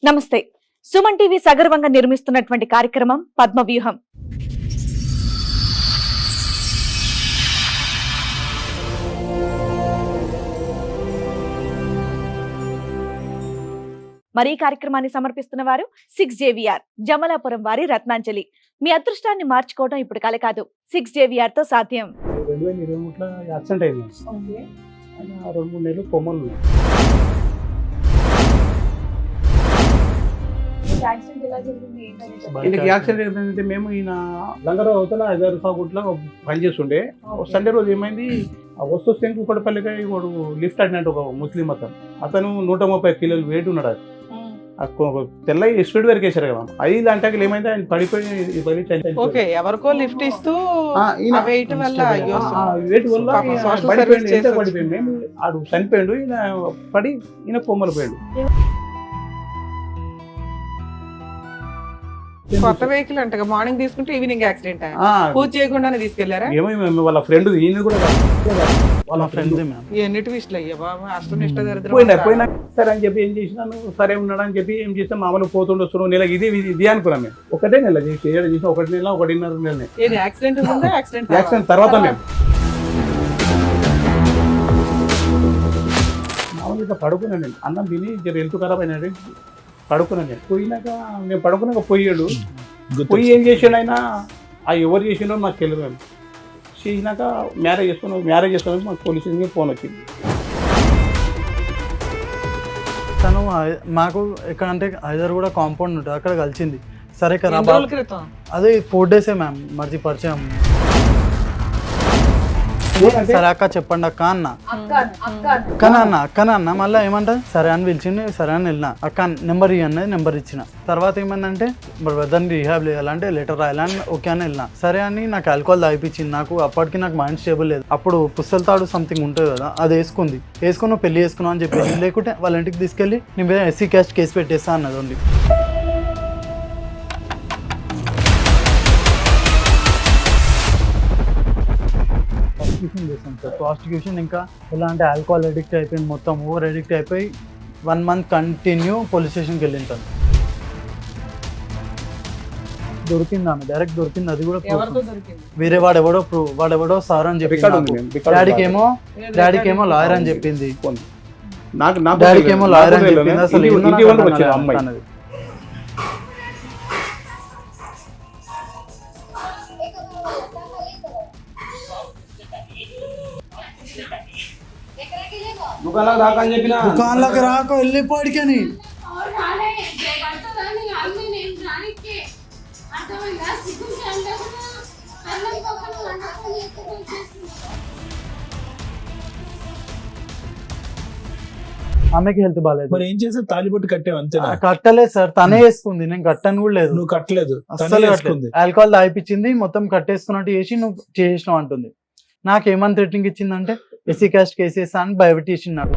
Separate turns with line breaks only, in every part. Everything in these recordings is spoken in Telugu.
నమస్తే. సుమన్ టీవీ సగర్వంగా నిర్మిస్తున్నటువంటి కార్యక్రమం పద్మవ్యూహం. మరి ఈ కార్యక్రమాన్ని సమర్పిస్తున్న వారు 6JVR జమలాపురం వారి రత్నాంజలి. మీ అదృష్టాన్ని మార్చుకోవడం ఇప్పుడు కల కాదు, 6JVR తో సాధ్యం.
2023లో యాక్సిడెంట్ అయింది. ఆయన 2-3 నెలలు కొమ్మలు ఉన్నాయి. ఈయనకి యాక్సిడెంట్ ఏంటంటే మేము ఈయన లంగరావు అవతల 5 సాగుట్లో పనిచేస్తుండే. సండే రోజు ఏమైంది, ఆ వస్తు శంకుపడపల్లిగా వాడు లిఫ్ట్ అడినట్టు ఒక ముస్లిం అతను 130 కిలోలు వెయిట్ ఉన్నాడు. తెల్ల స్పీడ్ వరకు వేసారు కదా, 5 గంటకి ఏమైంది ఆయన పడిపోయి
ఎవరికో లిఫ్ట్ ఇస్తూ వెయిట్ వల్ల
పడిపోయింది. మేము ఆడు చనిపోయాడు, ఈయన పడి ఈయన కొమ్మలు పోయాడు.
కొత్త వెహికల్ అంట, మార్నింగ్ తీసుకుంటే ఈవినింగ్ యాక్సిడెంట్. పూజ చేయకుండానే తీసుకెళ్లారా?
ఏమో వాళ్ళ ఫ్రెండ్, ఈయన కూడా వాళ్ళ ఫ్రెండ్.
ఎన్ని ట్విస్ట్లు అయ్యా బాబు, అష్టనిష్ట
పోయినా సరే అని చెప్పి ఏం చేసినాను, సరే ఉన్నాడు అని చెప్పి ఏం చేస్తాం, మామూలు పోతుండే వస్తున్నాం. నెల ఇది అనుకున్నాం మేము. ఒకటే నెల చేసి 1 నెల 1.5 నెల. యాక్సిడెంట్ తర్వాత మేము మామూలు ఇట్లా పడుకున్నాను నేను, అన్నం తిని హెల్త్ ఖరాబ్ అయినాడు, పడుకున్నాను నేను. పోయినాక నేను పడుకున్నాక పోయాడు. పోయి ఏం చేసాడు ఆయన, ఎవరు చేసినో నాకు తెలియదు. మేము చేసినాక మ్యారేజ్ చేసుకున్నాం. మాకు పోలీసు ఫోన్ వచ్చింది.
తను మాకు ఎక్కడంటే హైదర్ కూడా కాంపౌండ్ ఉంటుంది, అక్కడ కలిసింది. సరే కదా, అదే 4 డేసే మ్యామ్ మర్చి పరిచయం. సరే అక్క చెప్పండి అక్క అన్న, అక్కన మళ్ళీ ఏమంటా సరే అని పిలిచింది. సరే అని వెళ్ళిన, అక్క నెంబర్ ఇవ్వన్నది, నెంబర్ ఇచ్చిన. తర్వాత ఏమైందంటే బ్రదర్ని రీహాబ్ చేయాలంటే లెటర్ రాయాలని ఓకే అని వెళ్ళిన. సరే అని నాకు ఆల్కహాల్ తాగిపించింది. అప్పటికి నాకు మైండ్ స్టేబుల్ లేదు. అప్పుడు పుస్తల తాడు సంథింగ్ ఉంటుంది కదా, అది వేసుకుని పెళ్లి చేసుకున్నావు అని చెప్పేసి, లేకుంటే వాళ్ళ ఇంటికి తీసుకెళ్ళి నీ మీద SC క్యాస్ట్ కేసు పెట్టేస్తా అన్నది ఉంది. చేస్తాం సార్ ప్రాస్టిట్యూషన్. ఇంకా ఎలా అంటే ఆల్కహాల్ అడిక్ట్ అయిపోయింది, మొత్తం ఓవర్ అడిక్ట్ అయిపోయి 1 మంత్ కంటిన్యూ పోలీస్ స్టేషన్కి వెళ్ళింటాను. దొరికింది ఆమె, డైరెక్ట్ దొరికింది. అది కూడా వేరే వాడెవడో సార్ అని చెప్పి, డాడీకేమో లాయర్ అని చెప్పింది. డాడీకేమో లాయర్ అని చెప్పింది. అసలు దుకాణంలోకి రాకో వెళ్ళిపోడికని. ఆమెకి హెల్త్ బాగాలేదు.
మరి ఏం చేసా, తాలిబొట్టు కట్టావు అంతేనా?
కట్టలేదు సార్, తనే వేసుకుంది, నేను కట్టను కూడా లేదు.
నువ్వు కట్టలేదు,
ఆల్కహాల్ తాగిపించింది, మొత్తం కట్టేసుకున్నట్టు చేసి నువ్వు చేసినావు అంటుంది. నాకేమని థ్రెటనింగ్ ఇచ్చిందంటే SC క్యాస్ట్ కేసెస్ అని భయపెట్టేసింది నాకు.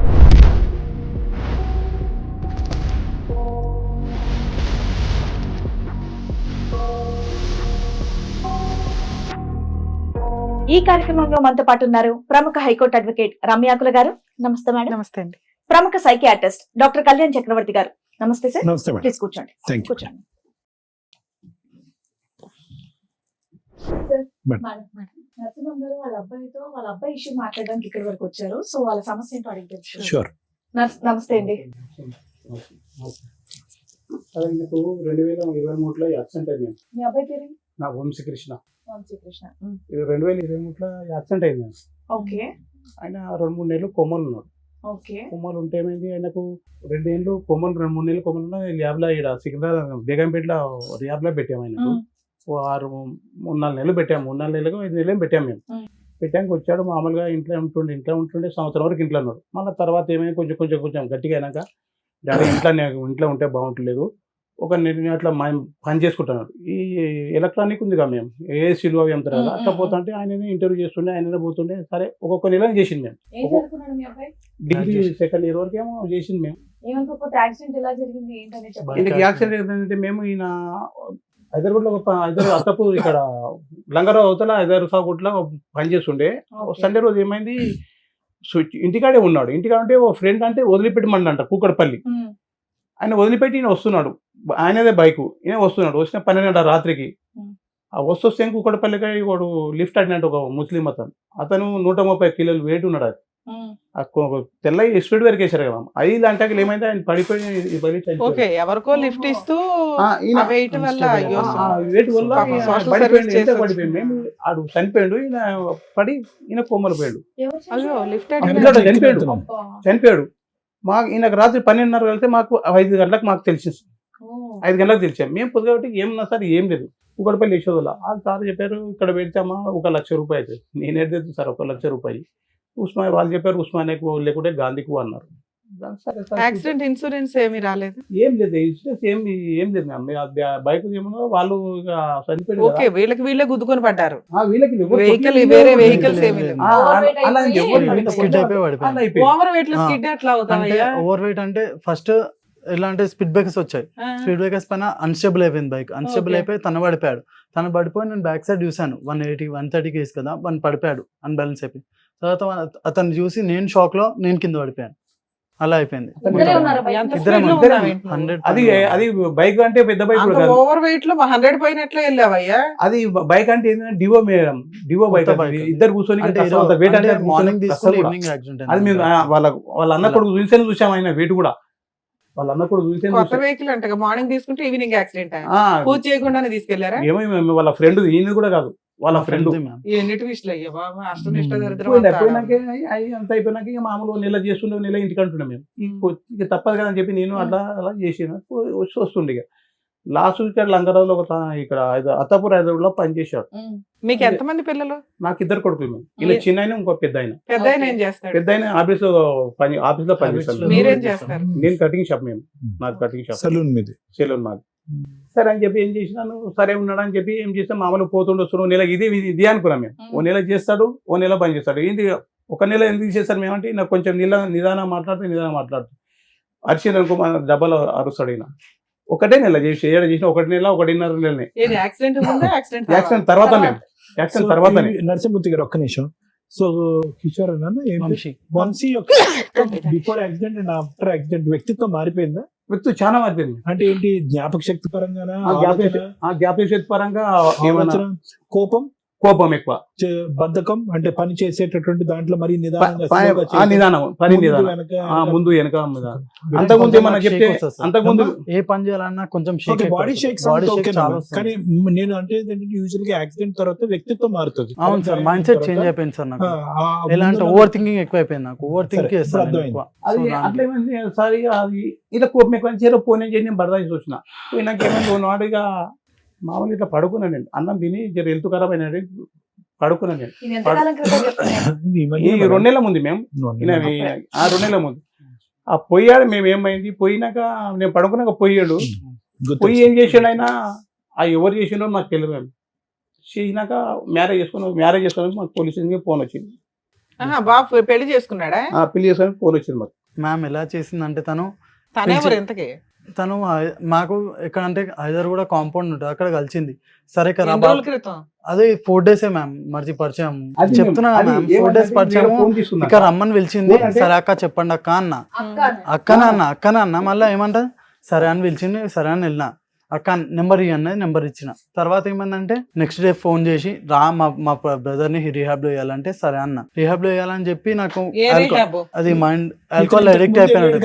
ఈ కార్యక్రమంలో మనతో పాటు ఉన్నారు ప్రముఖ హైకోర్టు అడ్వకేట్ రమ్యాకుల గారు. నమస్తే మేడం.
నమస్తే అండి.
ప్రముఖ సైకియాట్రిస్ట్ డాక్టర్ కళ్యాణ్ చక్రవర్తి గారు. నమస్తే సార్.
నమస్తే మేడం.
ప్లీజ్ కూర్చోండి. కూర్చోండి. నరసింహం గారు వాళ్ళ అబ్బాయి ఇష్యూ మాట్లాడడానికి ఇక్కడి వరకు వచ్చారు. సో వాళ్ళ సమస్య ఏంటో అడిగి తెలుసు. నమస్తే అండి.
అదే మీకు 2023లో యాక్సిడెంట్ అయింది.
మీ అబ్బాయి పేరు?
నా వంశీకృష్ణ. 2023లో యాక్సిడెంట్ అయింది.
ఓకే.
ఆయన 2-3 నెలలు కొమ్మలు ఉన్నాడు.
ఓకే.
కొమ్మలు ఉంటే ఏమైంది, ఆయనకు 2 ఏళ్ళు కొమ్మలు, 2-3 నెలలు కొమ్మలు ల్యాబ్లో ఇక్కడ సికింద్రాబాద్ బేగంపేటలో ల్యాబ్లో పెట్టాము. ఆయనకు 3-4 నెలలు పెట్టాము. 3-4 నెలలకు 5 నెలలు పెట్టాము. మేము పెట్టాక వచ్చాడు. మామూలుగా ఇంట్లో ఉంటుండే సంవత్సరం వరకు ఇంట్లో ఉన్నాడు. మళ్ళీ తర్వాత ఏమైనా కొంచెం గట్టిగా అయినాక డాడీ ఇంట్లో ఉంటే బాగుంటలేదు, ఒక అట్లా పని చేసుకుంటున్నాడు. ఈ ఎలక్ట్రానిక్ ఉంది కదా, మేము ఏసీలు అవి అమ్ముతారు కదా, అట్లా పోతుంటే ఆయననే ఇంటర్వ్యూ చేస్తుండే, ఆయననే పోతుండే. సరే ఒక్కొక్క నెల చేసింది. మేము డిగ్రీ 2nd ఇయర్ వరకు ఏమో చేసింది. మేము యాక్సిడెంట్ ఏంటంటే మేము ఈయన హైదరాబాద్లో అత్తపూర్ ఇక్కడ లంగరావు అవతల 5 సాగుట్లో పనిచేస్తుండే. సండే రోజు ఏమైంది, ఇంటికాడే ఉన్నాడు. ఇంటికాడ ఉంటే ఓ ఫ్రెండ్ అంటే వదిలిపెట్టమండంట కూకడపల్లి. ఆయన వదిలిపెట్టి ఈయన వస్తున్నాడు, ఆయనదే బైకు, ఈయన వస్తున్నాడు. వచ్చిన 12 రాత్రికి ఆ వస్తే ఇంకొకటిపల్లికి వాడు లిఫ్ట్ అడినట్టు ఒక ముస్లిం అతను 130 కిలోలు వెయిట్ ఉన్నాడు. అది తెల్ల స్పీడ్ వరకు వేసారు కదా, ఐదు అంటే ఏమైంది ఆయన పడిపోయి
ఓకే ఎవరికో లిఫ్ట్ ఇస్తూ వెయిట్ వల్ల అయ్యో
వెయిట్ వల్ల
పాపం social
పడిపోయింది.
service
ఎంత పడిపోయింది, మేము ఆడు చనిపోయాడు, ఈయన పడి ఈయన కొమ్మలు పోయాడు,
అయ్యో లిఫ్ట్
చనిపోయాడు. మాకు ఈయనకు రాత్రి 12:30 వెళ్తే మాకు 5 గంటలకు మాకు తెలిసింది, 5 గంటలకు తెలిసాం. మేము పొద్దుగాబట్టి ఏమన్నా సార్ ఏం లేదు, కూకట్పల్లి యశోదల వాళ్ళు సార్ చెప్పారు ఇక్కడ పెడితేమా 1,00,000 రూపాయలు అవుతుంది. నేనే తెచ్చు సార్ 1,00,000 రూపాయలు. ఉస్మానియా వాళ్ళు చెప్పారు ఉస్మానియాకు లేకుంటే గాంధీకు అన్నారు. సరే సార్
యాక్సిడెంట్ ఇన్సూరెన్స్ ఏమీ రాలేదు.
ఏం లేదు, ఇన్సూరెన్స్ ఏం లేదు మ్యామ్. బైక్ ఏమో వాళ్ళు చనిపోయారు
ఓకే వీళ్ళే గుద్దుకొని పడ్డారు.
వీళ్ళకి
వెహికల్ వేరే వెహికల్స్ ఏమీ లేవు.
అలా
స్కిడ్ అయిపోయి పడిపోయింది.
ఓవర్ వెయిట్ లో స్కిడ్ ఎట్లా
అంటే
అవుతాయా?
ఓవర్ వెయిట్ అంటే ఫస్ట్ ఎలా అంటే స్పీడ్ బ్రేకర్స్ వచ్చాయి, స్పీడ్ బ్రేకర్స్ పైన అన్స్టేబుల్ అయిపోయింది బైక్, అన్స్టేబుల్ అయిపోయి తను పడిపోయాడు. తను పడిపోయి నేను బ్యాక్ సైడ్ చూశాను, 180-130 కేసు కదా, వన్ పడిపోయాడు అన్బ్యాలెన్స్ అయిపోయి. తర్వాత అతను చూసి నేను షాక్ లో నేను కింద పడిపోయాను, అలా అయిపోయింది. ఇద్దరం 100.
అది బైక్ అంటే పెద్ద బైక్ కూడా కాదు,
ఓవర్ వెయిట్ లో 100 పైన ఎట్లా వెళ్ళావయ్యా?
అది బైక్ అంటే ఏంటంటే డివో మేడం, డివో బైక్ అది. ఇద్దరు కూర్చొని వెయిట్ అంటే
మార్నింగ్ తీసుకుని ఈవినింగ్ యాక్సిడెంట్
అది మేము వాళ్ళ అన్న కొడుకు చూసాను, చూసాం ఆయన వెయిట్ కూడా వాళ్ళ అన్న కొడుకు
కొత్త
చూసాను.
వెహికల్ అంటే మార్నింగ్ తీసుకుంటే ఈవినింగ్ యాక్సిడెంట్ పూజ చేయకుండానే తీసుకెళ్లారా?
ఏమో వాళ్ళ ఫ్రెండ్, ఈయన కూడా కాదు వాళ్ళ ఫ్రెండ్.
ఎన్ని ట్విస్ట్లు అయ్యా బాబా, అష్టనిష్ట దరిద్రం
పోయినాక అంత అయిపోయినాక ఇక మామూలు నెల చేస్తుండే, నెల ఇంటికి అంటున్నాం మేము. ఇక తప్పదు కదా అని చెప్పి నేను అలా చేసిన వస్తుండే. ఇక లాస్ట్ ఇక్కడ లంగరావులో ఇక్కడ అత్తాపూర్ హైదరాబాద్ లో పనిచేశాడు.
మీకు ఎంతమంది పిల్లలు?
నాకు 2 కొడుకులు మేము, ఇలా చిన్న ఆయన ఇంకో పెద్ద ఆయన.
పెద్ద ఆయన ఏం చేస్తాడు?
పెద్ద ఆయన ఆఫీస్ లో పనిచేస్తాడు.
మీరేం చేస్తారు?
నేను కటింగ్ షాప్, మేము నాకు కటింగ్ షాప్,
సలూన్ మీది.
సెలూన్ మాది. సరే అని చెప్పి ఏం చేసినాను, సరే ఉన్నాడు అని చెప్పి ఏం చేస్తాం, మామూలు పోతుండే వస్తున్నాం. నెల ఇది అనుకున్నాం మేము, ఓ నెల చేస్తాడు, ఓ నెల పని చేస్తాడు. ఏంటి ఒక నెల ఎందుకు చేస్తారు మేమంటే, నాకు కొంచెం నిదానం మాట్లాడుతూ అరిచిన అనుకో డబ్బాలో అరుస్తాడు. ఈయన ఒకటే నెల చేసి చేసిన 1 నెల 1.5 నెలనే. యాక్సిడెంట్ తర్వాత మేము యాక్సిడెంట్ తర్వాత
నరసింహమూర్తి గారు ఒక్క నిమిషం. సో కిషోర్ వంశీ యొక్క before accident and after accident వ్యక్తిత్వం మారిపోయిందా?
వ్యక్తి చాలా మారిపోయింది.
అంటే ఏంటి, జ్ఞాపక శక్తి పరంగా,
జ్ఞాపక శక్తి పరంగా కోపం ఎక్కువ,
బద్ధకం, అంటే పని చేసేటటువంటి దాంట్లో మరి ముందు వెనక. అంతకుముందు ఏమన్నా చెప్తే అంతకుముందు
ఏ పని చేయాలన్నా కొంచెం
బాడీ షేక్స్. కానీ నేను అంటే యూజువల్ గా యాక్సిడెంట్ తర్వాత వ్యక్తిత్వం మారుతుంది.
అవును సార్, మైండ్ సెట్ చేంజ్ అయిపోయింది సార్ నాకు. ఎలా అంటే ఓవర్ థింకింగ్ ఎక్కువ అయిపోయింది నాకు, ఓవర్ థింక్ చేస్తాను.
అది అట్లేమైంది సార్, అది ఇలా కోపం ఎక్కువ చేరో పోనీ చేసి నేను బరదాసి చూసిన. నాకేమైంది నాడుగా మామూలు ఇట్లా పడుకున్నాను నేను, అన్నం తిని జర హెల్త్ ఖరాబ్ అయినాడు, పడుకున్నాను నేను. ఈ 2 నెలల ముందు మేము 2 నెలల ముందు పోయాడు. మేము ఏమైంది, పోయినాక నేను పడుకున్నాక పోయాడు. పోయి ఏం చేసాడు ఆయన, ఎవరు చేసిండో నాకు తెలియదు. చేసినాక మ్యారేజ్ చేసుకున్నాక మాకు పోలీస్ స్టేషన్కి ఫోన్ వచ్చింది.
పెళ్లి చేసుకున్నాడా?
పెళ్లి చేసుకోవడానికి ఫోన్ వచ్చింది మాకు.
మ్యామ్ ఎలా చేసిందంటే తను మాకు ఎక్కడంటే హైదరాబాద్ కూడా కాంపౌండ్ ఉంటుంది, అక్కడ కలిసింది. సరే కదా అదే 4 days మ్యామ్ మర్చి పరిచయం చెప్తున్నా మ్యామ్. 4 days పరిచయం, ఇక్కడ రమ్మని పిలిచింది. సరే అక్క చెప్పండి అక్క అన్న, అక్కన అన్న మళ్ళీ ఏమంటది సరే అని పిలిచింది. సరే అని వెళ్ళిన, అక్క నెంబర్ ఇవ్వన్నది, నెంబర్ ఇచ్చిన. తర్వాత ఏమైందంటే నెక్స్ట్ డే ఫోన్ చేసి రా మా బ్రదర్ ని రిహాబ్ లో వేయాలంటే సరే అన్న. రిహాబ్ లో వేయాలని చెప్పి నాకు అది మైండ్ ఆల్కహాల్ అడిక్ట్ అయిపోయినాడు.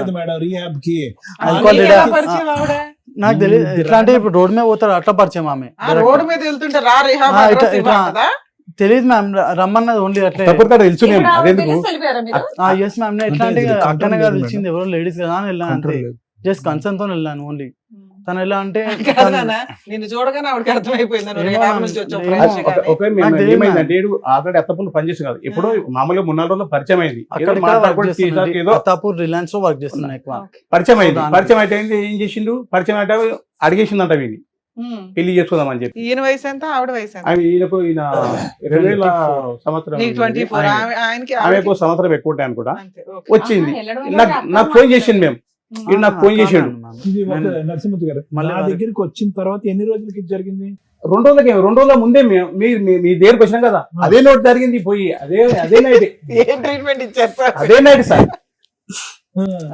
నాకు తెలియదు ఎట్లా అంటే ఇప్పుడు రోడ్ మీద పోతాడు అట్లా పరిచయం ఆమె. తెలియదు మ్యామ్, రమ్మన్నది ఓన్లీ అట్లా. ఎస్ మ్యామ్, ఎట్లా అంటే అక్కనే కదా పిలిచింది, ఎవరో లేడీస్ కదా అని వెళ్ళాను అంతే. జస్ట్ కన్సర్న్ తో వెళ్ళాను ఓన్లీ. తను ఎలా అంటే
అత్తపూర్ పనిచేసి కాదు, ఎప్పుడో మామూలుగా 3-4 రోజులు పరిచయం అయింది.
అత్తాపూర్ రిలయన్స్ లో వర్క్ చేస్తున్నా ఎక్కువ.
పరిచయం అయితే ఏం చేసిండు, పరిచయం అంటే అడిగేసిందంట వీని పెళ్లి చేసుకుందామని చెప్పి.
ఈయన వయసు ఎంత, ఆవిడ వయసు ఎంత?
ఈయన 2000 సంవత్సరం, ఆమెకు సంవత్సరం ఎక్కువ ఉంటాయి అనుకుంటా. వచ్చింది నాకు ఫోన్ చేసిండు, మేము నాకు ఫోన్ చేసాడు.
నరసింహమూర్తి గారు నా దగ్గరికి వచ్చిన తర్వాత ఎన్ని రోజులకి జరిగింది?
2 రోజుల ముందే మీ దగ్గరకు వచ్చినాం కదా, అదే నోట్ జరిగింది. పోయి అదే నైట్
ట్రీట్మెంట్ ఇచ్చారు
అదే నైట్ సార్.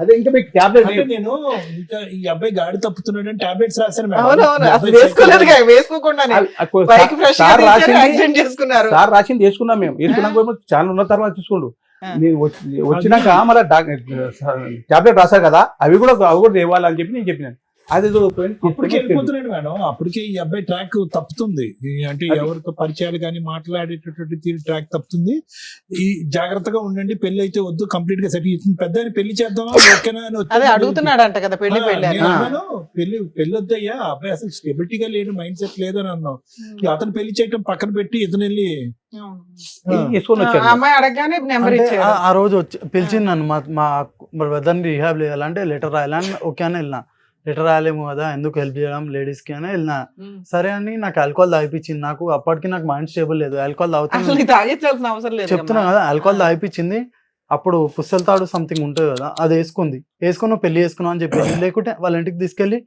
అదే ఇంకా మీకు టాబ్లెట్
అంటే నేను ఇంకా ఈ అబ్బాయి గాడి తప్పుతున్నాడని టాబ్లెట్స్ రాశాను మేడం.
అవునవును
ఈ
అసలు
అబ్బాయి
వేసుకోలేదు వేసుకోకుండానే బైక్ ఫ్రెష్
సార్ రాసింది
యాక్సిడెంట్ చేసుకున్నారు.
సార్ రాసింది వేసుకున్నాం మేము వేసుకున్నాక చాలా ఉన్న తర్వాత తీసుకోండు
ఆ.
నేను వచ్చినాక మళ్ళీ టాబ్లెట్ రాశారు కదా అవి కూడా ఇవ్వాలని చెప్పి నేను చెప్పినాను అది
అప్పటికే వెళ్ళిపోతున్నాడు మేడం. అప్పటికే ఈ అబ్బాయి ట్రాక్ తప్పుతుంది. అంటే ఎవరితో పరిచయాలు కానీ మాట్లాడేటటువంటి తీరు ట్రాక్ తప్పుతుంది. ఈ జాగ్రత్తగా ఉండండి, పెళ్లి అయితే వద్దు, కంప్లీట్ గా సెట్ పెద్ద పెళ్లి చేద్దామా ఓకేనా అని వచ్చి
అదే అడుగుతున్నాడంట కదా పెళ్లి పెళ్లి అని.
నేను అన్నాను, పెళ్లి వద్దయ్యా, అబ్బాయి అసలు స్టెబిలిటీగా లేడు, మైండ్ సెట్ లేదని అన్నాం. అతను పెళ్లి చేయటం పక్కన పెట్టి ఇతను వెళ్ళి
చేసుకొని
ఆ
వచ్చాను
అమ్మాయి అడగగానే నెంబర్
అంటే
ఇచ్చాడు.
ఆ రోజు వచ్చి పిలిచింది నన్ను మా బ్రదర్ని రీహాబ్ చేయాలంటే లెటర్ రాయాలని ఓకే అని వెళ్ళినా. లెటర్ రాయలేము కదా, ఎందుకు హెల్ప్ చేయడం లేడీస్ కి అని వెళ్ళినా. సరే అని నాకు ఆల్కహాల్ తాగిపించింది. నాకు అప్పటికి నాకు మైండ్ స్టేబుల్ లేదు. ఆల్కహాల్
అసలు
తాగుతాను
నీకు తాగించాల్సిన అవసరం లేదు.
చెప్తున్నా కదా, ఆల్కహాల్ తాగిపించింది. అప్పుడు పుస్తల తాడు సంథింగ్ ఉంటుంది కదా, అది వేసుకుని నువ్వు పెళ్లి చేసుకున్నావు అని చెప్పేసి, లేకుంటే వాళ్ళ ఇంటికి తీసుకెళ్ళి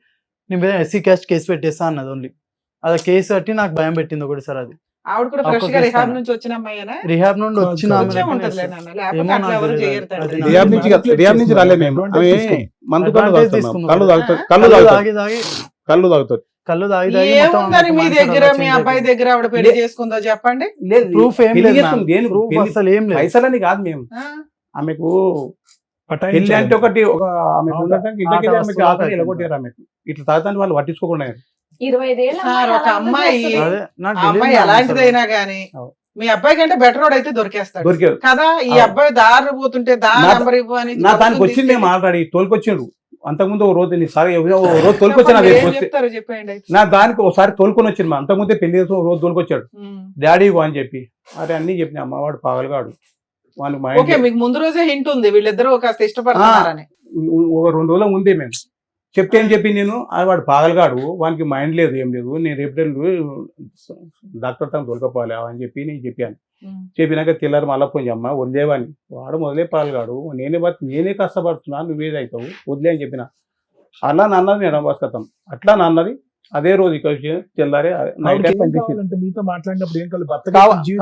నీ మీద ఎస్సీ క్యాస్ట్ కేసు పెట్టేస్తా అన్నది ఓన్లీ. అది కేసు కట్టి నాకు భయం పెట్టింది ఒకటి సార్. అది
ఆవిడ కూడా ఫ్రెష్ గా రిహాబ్ నుంచి వచ్చిన అమ్మాయినా
రిహాబ్ నుండి వచ్చిన ఆమె
వచ్చే
దగ్గర
ఉంటదిలే నాన్న, లేకపోతే
ఏమో
అట్లా
నాకు
ఎవరు
తెలియదు.
చేయరు తండ్రి.
అది
రియాబ్ నుంచి రాలే మేము ఆమె మందు కళ్ళు
Advantage
తాగుతాం
తీసుకుందాం.
కళ్ళు తాగుతాం కళ్ళు తాగుతాం
కళ్ళు తాగి తాగి మొత్తం
ఏముందని మీ
మొత్తం
దగ్గర
mindset
మీ
change
అబ్బాయి
అయిపోయింది.
దగ్గర ఆవిడ పెళ్లి చేసుకుందో చెప్పండి.
ప్రూఫ్ ఏం
పెళ్లి
లేదు
చేస్తాం, దేని
ప్రూఫ్
పెళ్లి-
అసలు ఏం లేదు.
పైసలని కాదు మేము
ఆ?
ఆమెకు
పటాయించాలి.
పెళ్లి అంటే ఒకటి ఒక ఆమెకు ఉండటానికి ఇంటికి వెళ్ళి
ఆట
ఆమెకి
వస్తువులు
ఆకలి
అయిపోయింది.
ఎలగొట్టారు. ఆమెకు ఇట్లా తాగుతానికి వాళ్ళు పట్టించుకోకుండా
25 ఏళ్ళ
సార్, ఒక అమ్మాయి
అదే నాకు
ఆ అమ్మాయి
తెలియదు
ఎలాంటిదైనా గానీ
అవును.
మీ అబ్బాయి కంటే బెటర్ రోడ్ అయితే దొరికేస్తాడు
దొరికారు
కదా. ఈ
అవును.
అబ్బాయి దారి పోతుంటే
నా-
నంబర్ ఇవ్వు అని
నా దానికి వచ్చింది మేము ఆల్రెడీ తోలుకొచ్చిండు. అంతకుముందు ఓ రోజు నీ సార్ ఓ రోజు తోలుకొచ్చాను అదే
ఏం చెప్తారు చెప్పండి.
నా దానికి ఒకసారి తోలుకొని వచ్చింది. అంతకుముందే పెళ్లి చేసి ఓ రోజు తోలుకొచ్చాడు డాడీ అని చెప్పి. అరే అన్ని చెప్పిన అమ్మవాడు పాగలగాడు వానికి
ఓకే,
మైండ్
మీకు ముందు రోజే హింట్ ఉంది వీళ్ళిద్దరూ కాస్త ఇష్టపడుతున్నారని.
ఒక 2 రోజుల ముందే మేము చెప్తే ఏం చెప్పి నేను వాడు పాగలగాడు వానికి మైండ్ లేదు ఏం లేదు, నేను రేపు డాక్టర్ తను తోలుకపోవాలి అని చెప్పి నేను చెప్పాను. చెప్పినాక తెల్లారి మళ్ళీ పోయి అమ్మ వదిలేవాడిని, వాడు మొదలే పాల్గాడు, నేనే కష్టపడుతున్నా, నువ్వేదవుతావు వదిలే అని చెప్పిన. అలా నన్నది మేడం బస్కతం అట్లా నన్నది. అదే రోజు ఇక్కడ వచ్చి తెల్లారే నైట్
ఆవిడకి
టైం
ఏం
పనిచేసింది.
కావాలంటే మీతో మాట్లాడినప్పుడు ఏం కావాలి? భర్త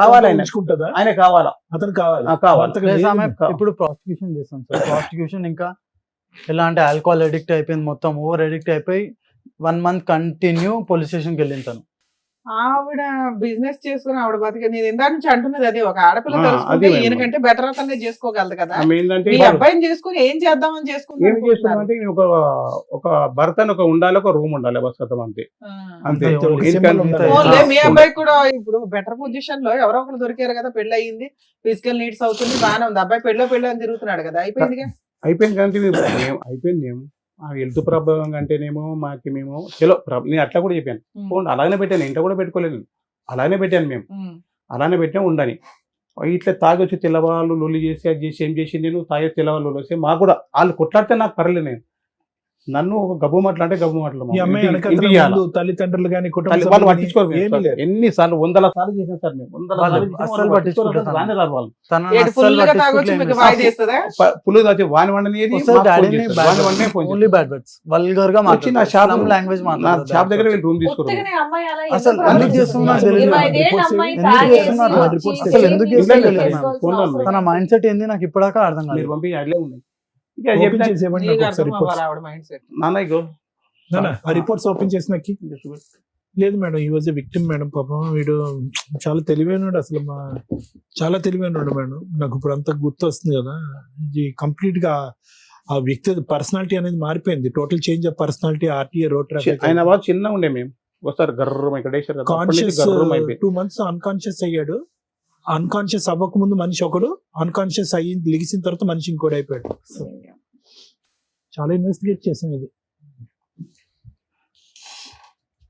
కావాలి ఆయన.
ఉంచుకుంటుందా?
ఆయన కావాలా
అతను కావాలి.
కావాలి.
భర్తకు
ప్లస్
లేదు.
ఆమె ఇప్పుడు ప్రాస్టిట్యూషన్ చేస్తాం సార్. ప్రాస్టిట్యూషన్ ఇంకా ఎలా అంటే ఆల్కహాల్ అడిక్ట్ అయిపోయింది, మొత్తం ఓవర్ అడిక్ట్ అయిపోయి 1 month కంటిన్యూ పోలీస్ స్టేషన్కి వెళ్ళింది తను.
ఆవిడ బిజినెస్ చేసుకుని ఆవిడ బతికే. నేను ఇందా నుంచి అంటున్నది అది, ఒక ఆడపిల్ల
ఆ,
తెలుసుకుంటే
అది మేడం.
ఈయనకంటే బెటర్ అతనే చేసుకోగలదు కదా.
ఆమె ఏంటంటే
మీ అబ్బాయిని చేసుకుని ఏం చేద్దామని
ఏం
చేసుకున్నాను.
చేస్తున్నామంటే ఒక భర్త అని ఒక ఉండాలి, ఒక రూమ్ ఉండాలి బస్కతం అంతే. అంతే
అంతే,
ఒక
ఇంకా
సింబల్ ఉండాలి.
ఓన్లీ మీ
ఆ,
అబ్బాయి కూడా ఇప్పుడు బెటర్ పొజిషన్ లో ఎవరో ఒకరు దొరికారు కదా, పెళ్లి అయ్యింది, ఫిజికల్ నీడ్స్ అవుతుంది, బాగానే ఉంది. అబ్బాయి పెళ్ళి అని తిరుగుతున్నాడు కదా, అయిపోయిందిగా.
అయిపోయింది కానీ అయిపోయింది. మేము ఆ హెల్త్ ప్రాబ్లం అంటేనేమో మేము చలో నేను అట్లా కూడా చెప్పాను. ఫోన్ అలాగనే పెట్టాను, ఇంట్లో కూడా పెట్టుకోలేదు, అలానే పెట్టాను మేము. అలానే పెట్టాం ఉండని. ఇట్లా తాగి వచ్చి తెల్లవాళ్ళు లొల్లి చేసి అది చేసి ఏం చేసి నేను తాగే తెల్లవాళ్ళు వస్తే మాకు కూడా వాళ్ళు కొట్లాడితే నాకు పర్లేదు. నేను నన్ను ఒక గబ్బు మాటలు అంటే గబ్బు మాటలు
ఈ అమ్మాయి వెనకాతల
ఇంటికి ఇయ్యాల.
ముందు తల్లిదండ్రులు కానీ కుటుంబ
వాళ్ళు
సభ్యులు
పట్టించుకోరు
కానీ ఏమీ లేదు.
ఎన్నిసార్లు 100 సార్లు చేసాం సార్ మేము. 100
వాళ్ళు
సార్లు చేసాం,
అస్సలు
వాళ్ళు
పట్టించుకోరు
పట్టించుకోరు,
తనని.
రానే రారు వాళ్ళు.
తనని
ఏడు
అస్సలు
ఫుల్ గా తాగొచ్చి
పట్టించుకోవట్లేదు.
మీకు వాయి చేస్తుందా?
పులి వచ్చి వాని వండని
వస్తారు డాడీని bad words, only bad words, vulgar గా
వచ్చి నా షాప్
మాట్లాడతారు, లాంగ్వేజ్
నా షాప్ దగ్గర వీళ్ళు రూమ్ తీసుకున్నారు.
ఉత్తగానే అమ్మాయి అలా
అసలు
ఎందుకు
ఎందుకు
ప్రవర్తిస్తుంది?
చేస్తున్నారు తెలియదు.
25 ఏళ్ళ అమ్మాయి
ఎందుకు
తాగేసి
చేస్తున్నారు?
వచ్చి
అసలు ఎందుకు
చేసి
చేస్తున్నారు?
చేసుకోవాల్సిన
ఫోన్లో
అవసరం
తన
లేదు.
మైండ్ సెట్ ఏంది నాకు ఇప్పటిదాకా అర్థం కాదు.
మీరు పంపి అట్లే ఉన్నాయి. ఇక
ఓపెన్
చెప్పిన
చేసి ఇవ్వండి
నీకు
నాకు ఒకసారి
అర్థం
రిపోర్ట్స్.
అవ్వాలి ఆవిడ మైండ్ సెట్.
నాన్న ఇగో
ఆ రిపోర్ట్స్ ఓపెన్ చేసి నాకు లేదు మేడం, ఈ వాజ్ విక్టిమ్ మేడం. పాపం వీడు చాలా తెలివైనడు, అసలు చాలా తెలివైనడు మేడం. నాకు ఇప్పుడు అంతా గుర్తు వస్తుంది కదా, ఇది కంప్లీట్ గా ఆ వ్యక్తి పర్సనాలిటీ అనేది మారిపోయింది. Total change of personality. RTA road traffic
ఆయన వాళ్ళు చిన్న ఉండే మేము వస్తారు గర్రం ఇక్కడ వేసారు కదా, అప్పటి నుంచి
కాన్షియస్
గర్రం అయిపోయి
2 months అన్కాన్షియస్ అయ్యాడు. అన్కాన్షియస్ అవ్వక ముందు మనిషి ఒకడు, అన్కాన్షియస్ అయ్యి లెగిసిన తర్వాత మనిషి ఇంకోటి అయిపోయాడు. చాలా ఇన్వెస్టిగేట్ చేసాం ఇది.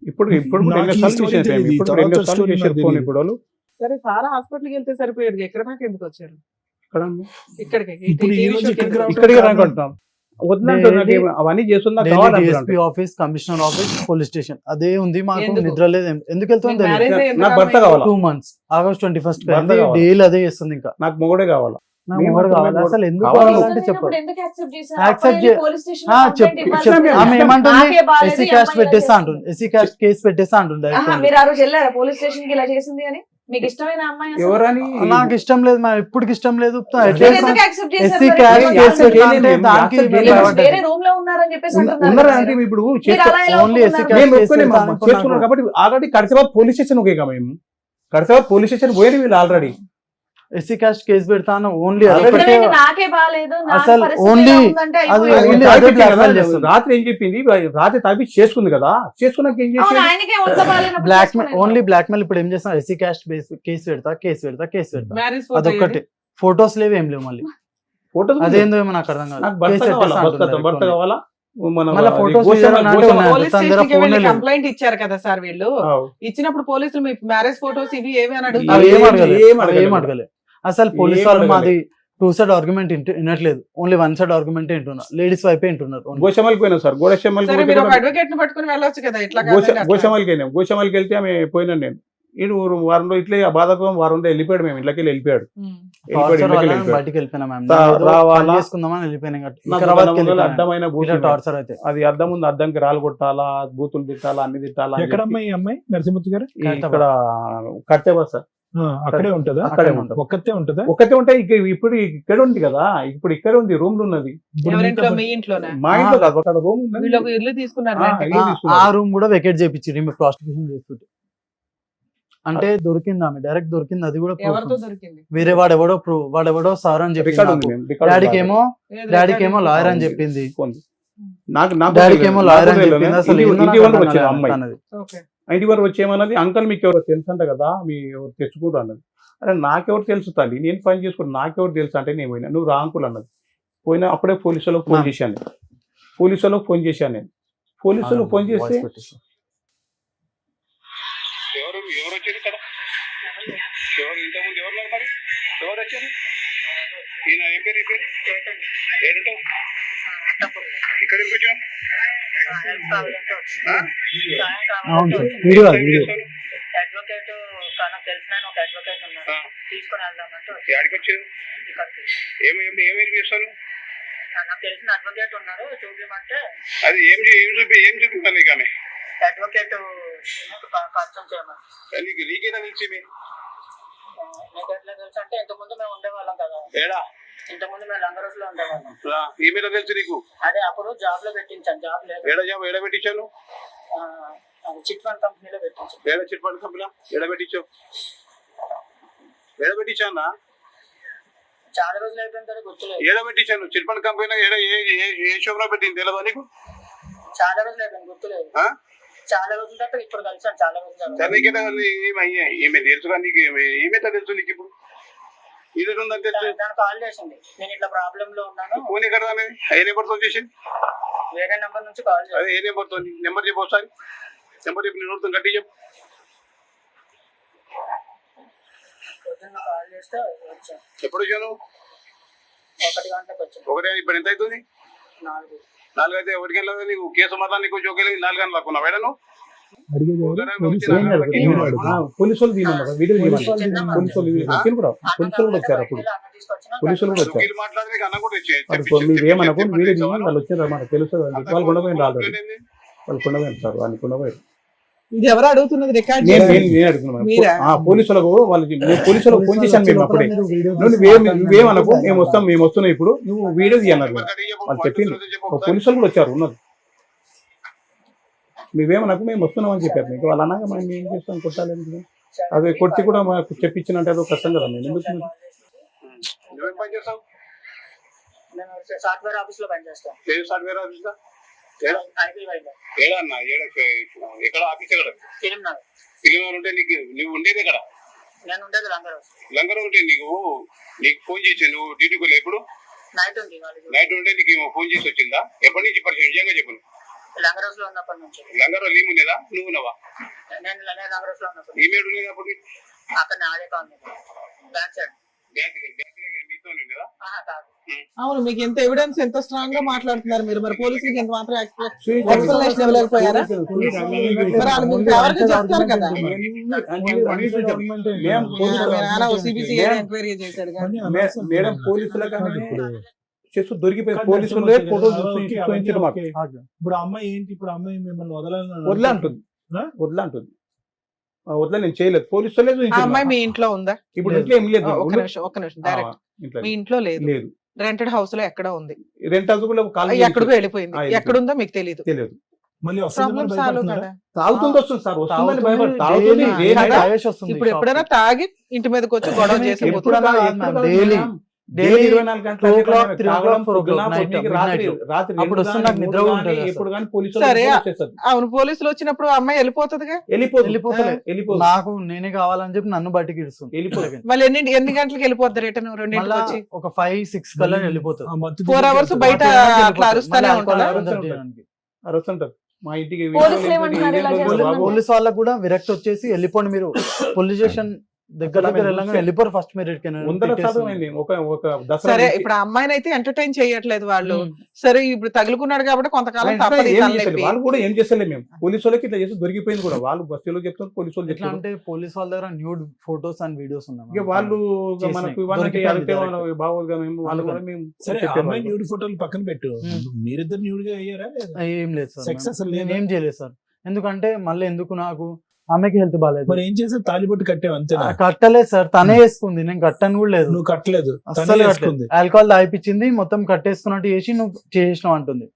ఇప్పుడు
నాకు ఈ story తెలియదు. ఈ తర్వాత story నాకు తెలియదు.
ఇప్పుడు వాళ్ళు
సరే, సారా హాస్పిటల్కి వెళ్తే సరిపోయేది, ఎక్కడ దాకా ఎందుకు వచ్చారు
ఇక్కడ
ఇక్కడికి?
ఇప్పుడు ఈ రోజు ఇక్కడికి రావడం
ఇక్కడికి
కారణం-
రాకుంటున్నాం వద్దంటారు, నాకు అవన్నీ చేస్తున్నా
DSP office, commissioner office, police station అదే ఉంది. మాకు
ఎందుకు?
నిద్ర లేదు. ఎందుకు వెళ్తుంది
మీకు marriage అయ్యి
నాకు భర్త
ఎందుకు
కావాలా?
2 months, August 21st
భర్త కావాలి.
డైలీ అదే చేస్తుంది. ఇంకా
నాకు మొగడే కావాలా.
నాకు
మేము
ఎవరు కావాలి?
మాత్రమే
అసలు ఎందుకు
కావాలి.
కావాలంటే
అసలు
చెప్పు.
ఇప్పుడు ఎందుకు accept చేశారు?
Accept
అబ్బాయిని
చే-
police station
ఆ,
లో
చెప్పు
complaint ఇవ్వాలి.
చెప్పు.
ఆమె ఏమంటుంది?
నాకే బాలేదు,
ఎస్సీ
ఈ
క్యాస్ట్
అమ్మాయి ఇలా
పెట్టేస్తా
చేస్తుంది.
అంటుంది. ఎస్సీ క్యాస్ట్ కేసు పెట్టేస్తా అంటుంది.
ఆహా, మీరు ఆ రోజు వెళ్ళారా పోలీస్ స్టేషన్ కి ఇలా చేసింది అని?
మీకు ఇష్టమైన అమ్మాయి అసలు?
ఎవరని
నాకు ఇష్టం లేదు మా ఇప్పటికి ఇష్టం లేదు
మీరు ఎందుకు accept చేశారు
ఎస్సీ
మరి?
క్యాస్ట్
మీరు
కేసు
చేయలేము,
అంటే
మేము
దానికి
accept
మేము
చేయలేము.
భయపడ్డాం.
వేరే రూమ్ లో ఉన్నారని చెప్పేసి అంటున్నారు
ఉన్నారా
కదా
అంటే
మీరు.
ఇప్పుడు
మీరు అలా ఎలా
ఓన్లీ ఎస్సీ
ఒప్పుకున్నారు?
మేము
కేసు
ఒప్పుకోలేము,
పెడతాను
చేసుకున్నాం
అనుకున్నాను.
కాబట్టి ఆల్రెడీ కడిసాబాద్ పోలీస్ స్టేషన్ ఒకేగా మేము కడిసాబాద్ పోలీస్ స్టేషన్ పోయి వీళ్ళు ఆల్రెడీ
ఎస్సీ క్యాస్ట్ కేసు పెడతాను ఓన్లీ
Already
అదొకటే.
నిజమేంటి? నాకే బాలేదు నా
అసలు
పరిస్థితి
only
ఎలా ఉందంటే
అది
అయిపోయింది.
only అదే blackmail చేస్తుంది.
రాత్రి ఏం చెప్పింది రాత్రి తాపి చేసుకుంది కదా చేసుకున్నాక ఏం
అవును,
చేసింది
ఆయనకే ఒంట్లో బాగాలేనప్పుడు
బ్లాక్
చేసుకునేది.
ఓన్లీ బ్లాక్ మెయిల్ ఇప్పుడు ఏం చేస్తాం ఎస్సీ క్యాస్ట్ కేసు పెడతా
మ్యారేజ్ ఫోటో
అదొక్కటి ఫొటోస్ లేవు ఏం లేవు మళ్ళీ
ఫోటో
అదేందో ఏమో నాకు అర్థం కాదు
నాకు భర్త
కేసు
కావాలా
పెట్టేస్తా
భర్త
అంటున్నారు
కావాలా మన
మళ్ళా
అది
photos
గోషమ్మ-
తీయాలన్నా అంటే
గోషమ్మ-
ఉన్నాయి.
పోలీస్
తన దగ్గర
స్టేషన్ కి
phone
వెళ్ళి
లేదు.
కంప్లైంట్ ఇచ్చారు కదా సార్ వీళ్ళు.
ఆవ్.
ఇచ్చినప్పుడు పోలీసులు మీ మ్యారేజ్ ఫోటోస్ ఇవి ఏవి అని
అవి
అడుగుతారు.
ఏం అడగలేదు
ఏం అడగలేదు.
ఏం అడగలేదు అసలు పోలీస్
ఏం
వాళ్ళు
అడగలేదు.
మాది 2 సైడ్ ఆర్గ్యుమెంట్ వినట్లేదు ఓన్లీ 1 సైడ్ ఆర్గ్యుమెంట్ వింటున్నారు లేడీస్ వైపే వింటున్నారు only.
గోషమ్మలకి పోయినాం సార్
సరే మీరు ఒక అడ్వకేట్ ని పట్టుకుని వెళ్ళొచ్చు కదా ఇట్లా కాదండి అట్లా.
గోషమ్మలకి వెళ్ళాం గోషమ్మలకి వెళ్తే ఆమె పోయినాను నేను ఈడు వారంలో ఇట్లే ఆ బాధకం వారంలో వెళ్ళిపోయాడు మేము ఇళ్ళకి వెళ్ళిపోయాడు
ఉమ్.
టార్చర్ వల్ల బయటికి వెళ్ళిపోయినా మ్యామ్
రావాలా?
చేసుకుందామని వెళ్ళిపోయినా
నాకు
వికారాబాద్కి
దాని ముందర
వెళ్ళిపోయినా.
అడ్డమైన
ఇలా
బూతులు
టార్చర్ అయితే
అది అద్దం ఉంది అద్దంకి రాళ్ళు కొట్టాలా బూతులు తిట్టాలా అన్ని తిట్టాలా అని
ఎక్కడ
చెప్పి
అమ్మాయి ఈ అమ్మాయి నరసింహుతి గారు?
ఇక్కడ కట్టేవా సార్
అక్కడే ఉంటదా?
అక్కడే ఉంటుంది
ఒక్కతే ఉంటదా?
ఒకటే ఉంటే ఇప్పుడు ఇక్కడ ఉంది కదా ఇప్పుడు ఇక్కడ ఉంది రూమ్ లో ఉన్నది
ఇప్పుడు
ఎవరింట్లో?
మీతో
మీ ఇంట్లోనే?
మా ఇంట్లో కాదు అక్కడ రూమ్ ఉన్నది
వీళ్ళు ఒక ఇల్లు తీసుకున్నారు
ఆ,
rent కి.
ఇల్లు తీసుకున్నారు.
ఆ రూమ్ కూడా వెకేట్ చేయించి మేము ప్రాస్టిట్యూషన్ చేస్తుంటే అంటే దొరికింది ఆమె డైరెక్ట్ దొరికింది అది కూడా proof
ఎవరితో
ఉంది.
దొరికింది?
వేరే వాడెవడో సార్ అని
రికార్డు
చెప్పింది
ఉంది
నాకు.
మేము, రికార్డు
డాడీకి ఏమో
ఏది
డాడీకి ఏమో
రికార్డింగ్?
లాయర్ అని
ఉంది.
చెప్పింది
ఉంది. నాకు
డాడీకి ఏమో లాయర్ అని
తెలియదు.
చెప్పింది అసలు
ఇంటి-
ఏందో
ఇంటి
నాకు
వరకు
అర్థం
వచ్చింది
కాలేదు
అమ్మాయి
అన్నది.
ఓకే.
ఇంటి వరకు వచ్చేమన్నది అంకల్ మీకు ఎవరు తెలుసు అంట కదా మీ ఎవరు తెచ్చుకుంటారు అన్నది అరే నాకెవరు తెలుసు తల్లి నేను పని చేసుకుని నాకెవరు తెలుసు అంటే నేను పోయినా నువ్వు రా అంకుల్ అన్నది పోయినా అప్పుడే పోలీసు వాళ్ళకి ఫోన్
మ్యామ్.
చేశాను పోలీసు వాళ్ళకి ఫోన్ చేశాను నేను పోలీసు వాళ్ళకి ఫోన్ చేస్తే
వాయిస్ పెట్టేసి.
ఎవరు ఎవరు వచ్చారు ఇక్కడ ఎవరు ఇంతకుముందు ఎవరు ఉన్నారు మరి ఎవరు వచ్చారు ఈయన ఏం పేరు ఈ పేరు ఏంటంటావు ఇక్కడ ఎందుకు వచ్చావు
అవును సార్ వీడియో కాదు, వీడియో
అడ్వకేట్ తనకు తెలిసిన ఆయన ఒక అడ్వకేట్ ఉన్నారు తీసుకుని వెళ్దామంటే వచ్చాను.
యాడికి వచ్చారు
ఇక్కడికి.
ఏమేమి చేస్తాను
నాకు తెలిసిన అడ్వకేట్ ఉన్నారు చూపించమంటే
అది ఏం చూపిస్తాను నీకు ఆమె
అడ్వకేట్ పరిచయం చేయమని.
నీకేనా తెలిసి
మీకు ఎట్లా తెలుసు అంటే ఇంతకుముందు మేము ఉండేవాళ్ళం కదా,
ఏడా
ఇంతకుముందు మేము లంగరోజులో ఉండేవాళ్ళం.
ఈమెయిల్ తెలుసు నీకు
అదే అప్పుడు జాబ్ లో పెట్టించాను, జాబ్ లేదు
ఏడ పెట్టించాను
చిట్ ఫండ్ కంపెనీలో పెట్టించాను.
ఏడ చిట్పండి కంపెనీ ఏడ పెట్టించావు ఏడ పెట్టించానా
చాలా రోజులు అయిపోయిన తర్వాత గుర్తులేదు,
ఏడ పెట్టించాను చిట్పండి కంపెనీ ఏడ ఏ షోలో పెట్టింది తెలియదా నీకు
చాలా రోజులు అయిపోయింది గుర్తులేదు.
ఆ?
చాలా రోజుల తర్వాత ఇప్పుడు కలిసాను, చాలా రోజుల తర్వాత.
సరే నీకేనా ఈమె తెలుసుగా నీకు ఏమైతే తెలుసు నీకు ఇప్పుడు ఇది ఉందని తెలుసు
దానికి కాల్ చేసింది, నేను ఇట్లా ప్రాబ్లమ్ లో ఉన్నాను,
ఫోన్ ఎక్కడ ఏ నెంబర్ తో చేసి
వేరే నెంబర్ నుంచి కాల్ చేసింది.
అదే ఏ నెంబర్ తో నెంబర్ చెప్పు ఒకసారి నెంబర్ చెప్పి నేను నోడుతాను గట్టి చెప్పు
పొద్దున్న కాల్ చేస్తే వచ్చాను,
ఎప్పుడు వచ్చాను
1 గంటలకు వచ్చాను.
ఒకటే ఇప్పుడు ఎంత అవుతుంది
4
4 అయితే 1 గంటల నీకు కేసు మళ్ళా నీకు జోకేలి 4 గంటలు లాక్కున్నావు వేడను
అడిగేది ఎవరు? పోలీసు
ఏం
వాళ్ళు?
జరుగుతుంది? ఏం జరుగుతుంది? పోలీసు వాళ్ళు తీయమన్నారు వీడియో తీయమన్నారు పోలీసు వాళ్ళు వచ్చి కూడా పోలీసు వాళ్ళు కూడా వచ్చారు అప్పుడు పోలీసు వాళ్ళు కూడా వచ్చారు
వకీలు మాట్లాడి నీకు అన్న కూడా
అది మీరు ఏమనకు వీడియో తీయమని వాళ్ళు వచ్చారు మనకు తెలుసు వాళ్ళు కొండపోయింది ఆల్రెడీ వాళ్ళు కొండపోయింది సార్ వాళ్ళు కొండపోయారు
ఇది ఎవరు అడుగుతున్నది రికార్డ్
నేను
చేయాలి?
అడుగుతున్నాను
మీరా?
పోలీసులకు వాళ్ళకి పోలీసులకు ఫోన్ చేశాను మేము అప్పుడే నువ్వేమనకు మేము వస్తున్నాం ఇప్పుడు నువ్వు వీడియో తీయన్నారు వాళ్ళు చెప్పింది పోలీసులు కూడా వచ్చారు ఉన్నారు నువ్వేమనకు మేము వస్తున్నాం అని చెప్పారు మీకు వాళ్ళు అన్నాక మనం ఏం చేస్తాం కొట్టాలి అది కొట్టి కూడా మాకు చెప్పించినంటే అదో కష్టం కదా మేము ఎందుకు
నువ్వేం పని చేస్తావు
నేను సాఫ్ట్వేర్ ఆఫీస్ లో పనిచేస్తాను,
ఏ సాఫ్ట్వేర్ ఆఫీస్
ఐపీవై లో.
ఏడా అన్న ఎక్కడ ఆఫీస్ ఎక్కడ
తిరుమల
తిరిగిన ఉంటే నీకు నువ్వు ఉండేది ఎక్కడ
నేను ఉండేది లంగరోజు,
లంగర్ ఉంటే నీకు ఫోన్ చేసి నువ్వు డ్యూటీకి వెళ్ళి ఎప్పుడు
నైట్ ఉంది వాళ్ళకి.
నైట్ ఉంటే నీకు ఫోన్ చేసి వచ్చిందా ఎప్పటి నుంచి పరిచయం నిజంగా చెప్పను
లంగరోజు లో ఉన్నప్పటి నుంచి
లంగర్ లీమ్ ఉండేదా నువ్వు ఉన్నావా
నేను లంగరోజు లో ఉన్నప్పుడు
ఈమెయిల్ ఉండేది అప్పుడు
అక్కడ అదే కాలనీ బ్యాక్ సైడ్.
మీతో ఉండేదా
కాదు,
అవును, మీకు ఎంత ఎవిడెన్స్ ఎంత స్ట్రాంగ్ గా మాట్లాడుతున్నారు మీరు, మరి పోలీసులకి ఎంత మాత్రం ఎక్స్ప్లెనేషన్ ఇవ్వలేకపోయారా? మరి వాళ్ళు మీకు ఎవరికి చెప్తారు కదా, సిబిసి ఎంక్వైరీ చేశాడు కదా.
మేడం పోలీసులకు చేస్తూ దొరికిపోయి పోలీసులే ఫోటో చూపించారు మాకు
ఇప్పుడు అమ్మాయి ఏంటి? ఇప్పుడు అమ్మాయి మిమ్మల్ని వదలని
వదిలే అంటుంది వదిలే అంటుంది వద్ద నేను చేయలేదు, పోలీసు వాళ్ళే
ఆ
చూపించారు
అమ్మాయి
మాకు.
మీ ఇంట్లో ఉందా?
ఇప్పుడు
లేదు.
ఇంట్లో ఏం లేదు,
ఒక్క నిమిషం డైరెక్ట్
ఇంట్లో
మీ ఇంట్లో లేదు,
లేదు,
రెంటెడ్ హౌస్ లో ఎక్కడ ఉంది,
రెంట్ హౌస్ కూడా కాల్
ఎక్కడికో వెళ్ళిపోయింది,
వెళ్ళిపోయింది.
ఎక్కడుందో మీకు తెలియదు.
తెలియదు.
మళ్ళీ
ప్రాబ్లం సాల్వ్
వస్తుంది
కదా.
తాగుతుంది వస్తుంది సార్, వస్తుందని
తాగుతుంది,
భయపడి తాగుతుంది,
daily
day night.
తాగేసి వస్తుంది
ఇప్పుడు
shop
ఎప్పుడైనా
కి.
తాగి ఇంటి మీదకి వచ్చి గొడవ చేసి
ఎప్పుడు
పోతుంది.
అన్నా కాదు
ఎప్పుడు
ma'am,
కాదు
daily.
ma'am.
Daily
24 గంటలు
2 o'clock, 3
తాగడం,
o'clock, 4
పొద్దున,
o'clock, night,
పొద్దున్నకి,
midnight.
రాత్రి
అప్పుడు
రెండు
వస్తుంది,
కానీ,
నాకు నిద్ర
మూడు
కూడా
కానీ,
ఉంటుంది అసలు.
ఎప్పుడు కానీ పోలీసు
సరే.
వాళ్ళు వచ్చేస్తారు.
అవును, పోలీసులు వచ్చినప్పుడు ఆ అమ్మాయి వెళ్ళిపోతుందిగా.
వెళ్ళిపోతలే.
వెళ్ళిపోదు.
నాకు నేనే కావాలని చెప్పి నన్ను బయటికి ఇడుస్తుంది.
వెళ్ళిపోదు.
మళ్ళీ ఎన్ని గంటలకు వెళ్ళిపోద్ది రిటర్న్? రెండింటికి
మళ్ళా
వచ్చి
ఒక 5-6 కల్లా వెళ్ళిపోతుంది.
4 hours బయట అట్లా అరుస్తూనే
మళ్ళీ
ఉంటుందా?
alcohol తాగడం చేయడానికి.
ఆ వస్తుంటారు మా ఇంటికి.
పోలీసులు ఏమంటున్నారు ఇలా చేస్తున్నారు?
పోలీస్ వాళ్ళకు కూడా విరక్తి వచ్చేసి వెళ్ళిపోండి మీరు పోలీస్ స్టేషన్ దగ్గర వెళ్ళగానే వెళ్ళిపోరు ఫస్ట్ మీరు
ముందర చదవండి. ఒక దసరా
సరే,
నుంచి
ఇప్పుడు ఆ అమ్మాయిని అయితే ఎంటర్టైన్ చేయట్లేదు వాళ్ళు.
ఉమ్.
సరే, ఇప్పుడు తగులుకున్నాడు కాబట్టి కొంతకాలం
ఆయన
తప్పదు ఈ
ఏం
తలనొప్పి.
చేశారు? వాళ్ళు కూడా ఏం చేస్తలే, మేము పోలీసు వాళ్ళకి ఇట్లా చేసి దొరికిపోయింది కూడా. వాళ్ళు బస్సులో చెప్తారు, పోలీసు వాళ్ళు
ఎట్లా
చెప్తారు.
అంటే పోలీస్ వాళ్ళ దగ్గర న్యూడ్ ఫోటోస్ అండ్ వీడియోస్
ఇక
ఉన్నాయి
వాళ్ళు
చేసినాయి.
మనకు ఇవన్నీ
దొరికిపోయింది
అడిగితే
direct.
వాళ్ళు బాగోదుగా, మేము వాళ్ళు
అందుకని.
కూడా మేము
సరే,
చెప్పేవాళ్ళం.
అమ్మాయి న్యూడ్ ఫోటోలు పక్కన పెట్టు, మీరిద్దరు న్యూడ్ గా అయ్యారా లేదా?
ఏం లేదు సార్,
Sex అసలు లేదా?
నేను ఏం చేయలేదు సార్. ఎందుకంటే మళ్ళీ ఎందుకు, నాకు ఆమెకి హెల్త్ బాగాలేదు.
మరి ఏం చేసే తాలిబొట్టు కట్టావు అంతేనా?
కట్టలేదు సార్, తనే వేసుకుంది, నేను కట్టను కూడా లేదు.
నువ్వు కట్టలేదు,
అస్సలు
తనే
కట్టలేదు.
వేసుకుంది.
ఆల్కహాల్ తాగిపించింది, మొత్తం కట్టేసుకున్నట్టు చేసి నువ్వు చేసినావు అంటుంది.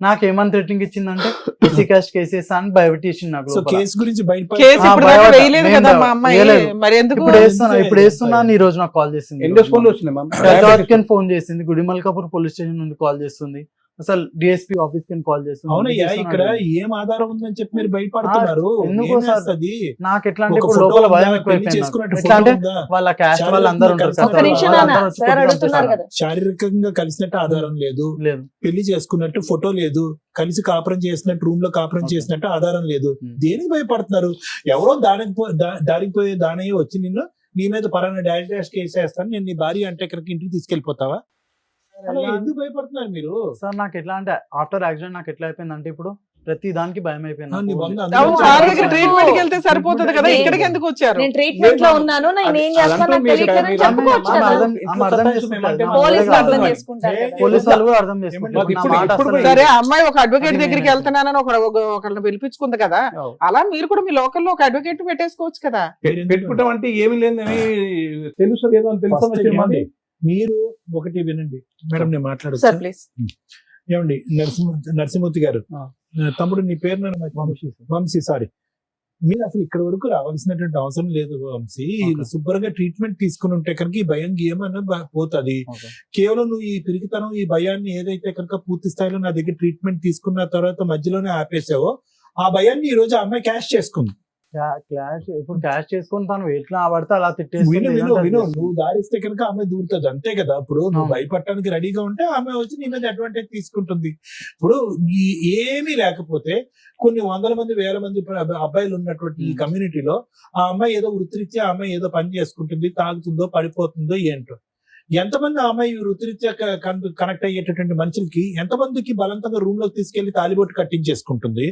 నాకేమని థ్రెటింగ్ ఇచ్చిందంటే ఎస్సీ కాస్ట్ కేసెస్ అని భయపెట్టేసింది నాకు
సో
లోపల.
కేసు గురించి బయట
కేసు
ఆ,
ఇప్పుడు దాకా
భయపడ్డా.
వేయలేదు
నేను
కదా మా అమ్మాయి.
వేయలేదు.
మరి ఎందుకు?
ఇప్పుడు వేస్తున్నాను. ఈ రోజు నాకు కాల్ చేసింది.
ఎన్ని ఫోన్లు వచ్చినాయి మ్యామ్?
ఫోన్ చేసింది, గుడిమల్కాపూర్ పోలీస్ స్టేషన్ నుండి కాల్ చేస్తుంది, అసలు డిఎస్పీ ఆఫీస్ కి కాల్ చేస్తుంది.
అవునయ్యా,
చేస్తున్నాను
ఇక్కడ
అంటే.
ఏం ఆధారం ఉందని చెప్పి మీరు భయపడుతున్నారు.
ఎందుకో
ఏం
సార్,
వేస్తది?
నాకు ఎట్లా అంటే
ఒక
ఇప్పుడు
ఫోటో
లోపల భయం
ఉందా?
ఎక్కువ
పెళ్లి చేసుకున్నట్టు
ఎట్లా అంటే
ఫోటో ఉందా?
వాళ్ళ క్యాస్ట్
శారీరకంగా
వాళ్ళు అందరూ ఉంటారు
కలిసి
కదా,
ఒక్క నిమిషం
వాళ్ళందరూ
నాన్న,
వచ్చి
సార్
కొట్టి
అడుగుతున్నారు
చంపేస్తారు.
కదా.
శారీరకంగా కలిసినట్టు ఆధారం లేదు,
లేదు.
పెళ్లి చేసుకున్నట్టు ఫోటో లేదు, కలిసి కాపురం చేసినట్టు, రూమ్ లో కాపురం
Okay.
చేసినట్టు ఆధారం లేదు.
Hmm.
దేనికి భయపడుతున్నారు? ఎవరో దారికి పోయే దానయ్య వచ్చి నిన్ను నీ మీద పరాన్న డాష్ కేసు వేస్తాను, నేను నీ భార్య అంటే ఇక్కడికి ఇంటికి తీసుకెళ్లిపోతావా? అలా ఎందుకు భయపడుతున్నారు మీరు?
సార్ నాకు ఎట్లా అంటే ఆఫ్టర్ యాక్సిడెంట్ నాకు ఎట్లా అయిపోయింది అంటే ఇప్పుడు ప్రతి దానికి భయం అయిపోయింది
నీ
నాకు.
బంధు
అవును,
అందరూ
సార్ దగ్గర
చాలా
ట్రీట్మెంట్ కి వెళ్తే సరిపోతుంది కదా, ఇక్కడికి ఎందుకు వచ్చారు?
నేను ట్రీట్మెంట్ లో ఉన్నాను, నేను ఏం చేస్తాను నాకు తెలియట్లేదని చెప్పుకోవచ్చు
ఆమె
కదా.
అర్థం చేసుకుంటారు.
పోలీసులు అర్థం
అర్థం
చేసుకుంటారు కదా.
పోలీసు వాళ్ళు కూడా అర్థం చేసుకుంటారు.
మాకు
నా
ఇప్పుడు-
మాట
ఇప్పుడు
అస్సలు
సరే, ఆ అమ్మాయి ఒక అడ్వకేట్
అది
దగ్గరికి
నేనే.
వెళ్తున్నానని ఒకళ్ళని పిలిపించుకుంది కదా, అలా మీరు కూడా మీ లోకల్లో ఒక అడ్వకేట్ పెట్టేసుకోవచ్చు కదా.
పెట్టుకుంటాం అంటే ఏమి లేదని తెలుసు ఏదో అని తెలుసు
First ఏమండి? మీరు ఒకటి వినండి మేడం, నేను
సార్
మాట్లాడచ్చు.
ప్లీజ్.
ఏమండి నరసింహమూర్తి గారు,
ఆ.
తమ్ముడు నీ పేరు నన్ను వంశీ, సారీ. మీరు అసలు ఇక్కడ వరకు రావాల్సినటువంటి అవసరం లేదు వంశీ.
Okay.
శుభ్రంగా ట్రీట్మెంట్ తీసుకుని ఉంటే కనుక ఈ భయం ఏమన్నా పోతుంది.
Okay.
కేవలం నువ్వు ఈ పిరికితనం, ఈ భయాన్ని ఏదైతే కనుక పూర్తి స్థాయిలో నా దగ్గర ట్రీట్మెంట్ తీసుకున్న తర్వాత మధ్యలోనే ఆపేసావో, ఆ భయాన్ని ఈ రోజు ఆ అమ్మాయి క్యాష్ చేసుకుంది.
క్లాష్ ఇప్పుడు క్యాష్ చేసుకొని తను ఎట్లా పడితే అలా
విను
తిట్టేస్తుంది.
విను విను, నువ్వు దారిస్తే కనుక ఆమె దూరుతుంది, అంతే కదా. ఇప్పుడు నువ్వు
అవును.
భయపడటానికి రెడీగా ఉంటే ఆమె వచ్చి నీ మీద అడ్వాంటేజ్ తీసుకుంటుంది. ఇప్పుడు ఏమీ లేకపోతే కొన్ని వందల మంది, వేల మంది అబ్బాయిలు ఉన్నటువంటి ఈ కమ్యూనిటీలో ఆ అమ్మాయి ఏదో వృత్తిరీత్యా ఆ అమ్మాయి ఏదో పని చేసుకుంటుంది, తాగుతుందో పడిపోతుందో ఏంటో. ఎంతమంది ఆ అమ్మాయి వృత్తిరీత్యా కనెక్ట్ అయ్యేటటువంటి మనుషులకి ఎంతమందికి బలవంతంగా రూమ్ లోకి తీసుకెళ్లి తాలిబొట్టు కట్టించేసుకుంటుంది,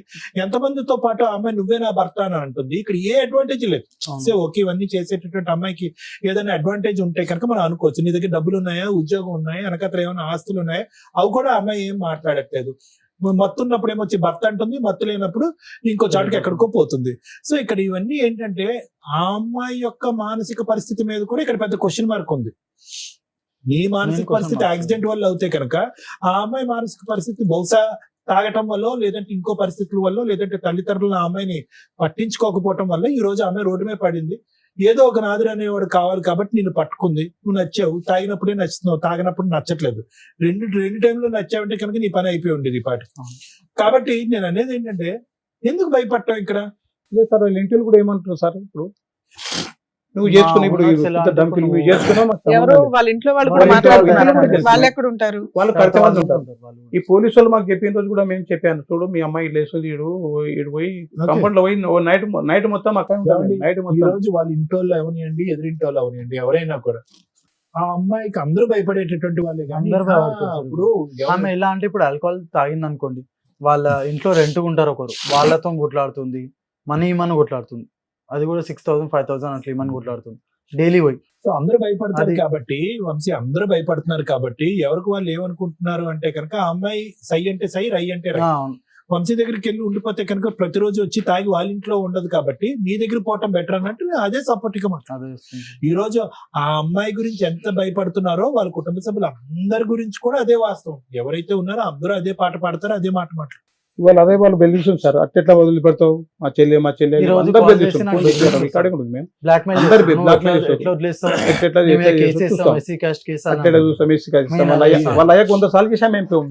ఎంతమందితో పాటు ఆ అమ్మాయి నువ్వే నా భర్త అని అంటుంది. ఇక్కడ ఏ అడ్వాంటేజ్ లేదు. సో ఓకే, ఇవన్నీ చేసేటటువంటి అమ్మాయికి ఏదైనా అడ్వాంటేజ్ ఉంటే కనుక మనం అనుకోవచ్చు. నీ దగ్గర డబ్బులు ఉన్నాయా, ఉద్యోగం ఉన్నాయా, వెనకత్ర ఏమైనా ఆస్తులు ఉన్నాయా, అవి కూడా ఆ అమ్మాయి ఏం మాట్లాడట్లేదు. మత్తు ఉన్నప్పుడు ఏమొచ్చి భర్త అంటుంది, మత్తు లేనప్పుడు ఇంకో చాటుకి ఎక్కడికో పోతుంది. సో ఇక్కడ ఇవన్నీ ఏంటంటే ఆ అమ్మాయి యొక్క మానసిక పరిస్థితి మీద కూడా ఇక్కడ పెద్ద క్వశ్చన్ మార్క్ ఉంది. నీ మానసిక పరిస్థితి యాక్సిడెంట్ వల్ల అవుతే కనుక ఆ అమ్మాయి మానసిక పరిస్థితి బహుశా తాగటం వల్ల, లేదంటే ఇంకో పరిస్థితుల వల్ల, లేదంటే తల్లిదండ్రులు ఆ అమ్మాయిని పట్టించుకోకపోవటం వల్ల ఈ రోజు ఆమె రోడ్డు మీద పడింది. ఏదో ఒక నాదురు అనేవాడు కావాలి కాబట్టి నిన్ను పట్టుకుంది. నువ్వు నచ్చావు, తాగినప్పుడే నచ్చుతున్నావు, తాగినప్పుడు నచ్చట్లేదు. రెండు టైంలో నచ్చావంటే కనుక నీ పని అయిపోయి ఉండేది ఈ పాటి. కాబట్టి నేను అనేది ఏంటంటే, ఎందుకు భయపడటం ఇక్కడ?
లేదు సార్, వాళ్ళ ఇంటిలో కూడా ఏమంటారు సార్, ఇప్పుడు నువ్వు చేసుకుని ఇప్పుడు ధమ్కిలు నువ్వు చేసుకున్నావు, మాకు సంబంధం
ఎవరు
లేదు.
వాళ్ళ ఇంట్లో వాళ్ళు
వాళ్ళ
కూడా
ఇంట్లో
మాట్లాడుతున్నారు,
వాళ్ళు కూడా
వాళ్ళు ఎక్కడ ఉంటారు?
వాళ్ళు కడితే మంది ఉంటారు. ఈ పోలీసు వాళ్ళు మాకు చెప్పిన రోజు కూడా మేము చెప్పాను, చూడు మీ అమ్మాయి లేస్తుంది, ఈడు పోయి కంపౌండ్ లో పోయి నైట్ మొత్తం అక్కడ నైట్
ఈ
మొత్తం
రోజు వాళ్ళ ఇంటి వాళ్ళు అవనియండి, ఎదురింటి వాళ్ళు అవనియండి, ఎవరైనా కూడా ఆ అమ్మాయికి అందరూ భయపడేటటువంటి వాళ్ళే. కానీ
అందరూ భయపడతారు.
ఇప్పుడు
ఆమె ఎలా అంటే ఇప్పుడు ఆల్కహాల్ తాగింది అనుకోండి, వాళ్ళ ఇంట్లో రెంట్ ఉంటారు ఒకరు, వాళ్ళతో కొట్లాడుతుంది, మనీ ఇమ్మని కొట్లాడుతుంది. అది కూడా 6,000 5,000 అట్లా ఇమ్మని కొట్లాడుతుంది డైలీ పోయి.
సో అందరూ భయపడతారు
అది-
కాబట్టి వంశీ, అందరూ భయపడుతున్నారు కాబట్టి ఎవరికి వాళ్ళు ఏమనుకుంటున్నారు అంటే కనుక ఆ అమ్మాయి సై అంటే సై, రై అంటే రై.
ఆ,
వంశీ దగ్గరికి వెళ్ళి ఉండిపోతే కనుక ప్రతిరోజు వచ్చి తాగి వాళ్ళ ఇంట్లో ఉండదు కాబట్టి నీ దగ్గర పోవటం బెటర్ అన్నట్టు నేను అదే సపోర్ట్ గా మాట్లాడు. ఈ రోజు ఆ అమ్మాయి గురించి ఎంత భయపడుతున్నారో వాళ్ళ కుటుంబ సభ్యులు అందరి గురించి కూడా అదే వాస్తవం. ఎవరైతే ఉన్నారో అందరూ అదే పాట పాడతారో అదే మాట మాట్లాడతారు.
ఇవాళ అదే వాళ్ళు బెదిరిస్తుంది సార్, అట్టెట్లా వదిలిపెడతావు మా చెల్లె
ఈ రోజు
అందరు
call
బెదిరిస్తుంది.
చేసి నాకు
ఫోన్ చేసి రికార్డింగ్ ఉంటుంది మేము.
బ్లాక్మెయిల్
అందరు
చేస్తారు.
blackmail
నువ్వు
చేస్తారు.
ఎట్లా వదిలేస్తావు?
ఎట్లా
నీ మీద కేసు
చేస్తాం,
వేస్తాం,
చూస్తాం.
ఎస్సీ కాస్ట్ కేసు అని
అట్టెలా
అన్నారు.
చూస్తాం, వేసి కాదు.
మేము
వాళ్ళ
అదే
వాళ్ళ అయ్యాక 100 సార్లు చేసాం మేము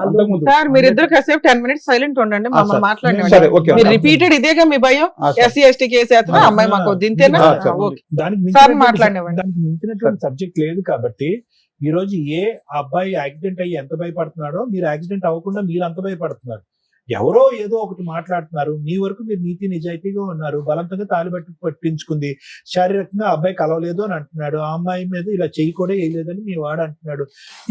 అంతకుముందు.
సార్ మీరిద్దరు కాసేపు 10 minutes సైలెంట్ ఉండండి, మమ్మల్ని
సరే,
మాట్లాడండి.
ఓకే.
మీరు రిపీటెడ్ ఇదేగా మీ భయం, ఎస్సీ ఎస్టీ కేసు వేస్తున్నా అమ్మాయి మాకు వద్దు, ఇంతేనా?
సరే.
ఓకే
దానికి
సార్
మించినటువంటి
మాట్లాడినవ్వండి.
దానికి మించినటువంటి సబ్జెక్ట్ లేదు కాబట్టి ఈ రోజు అబ్బాయి యాక్సిడెంట్ అయ్యి ఎంత భయపడుతున్నాడో మీరు యాక్సిడెంట్ అవ్వకుండా మీరు అంత భయపడుతున్నారు. ఎవరో ఏదో ఒకటి మాట్లాడుతున్నారు, మీ వరకు మీరు నీతి నిజాయితీగా ఉన్నారు. బలవంతంగా తాలిబట్టి పట్టించుకుంది, శారీరకంగా అబ్బాయి కలవలేదు అని అంటున్నాడు, ఆ అమ్మాయి మీద ఇలా చెయ్యి కూడా వేయలేదని మీ వాడు అంటున్నాడు.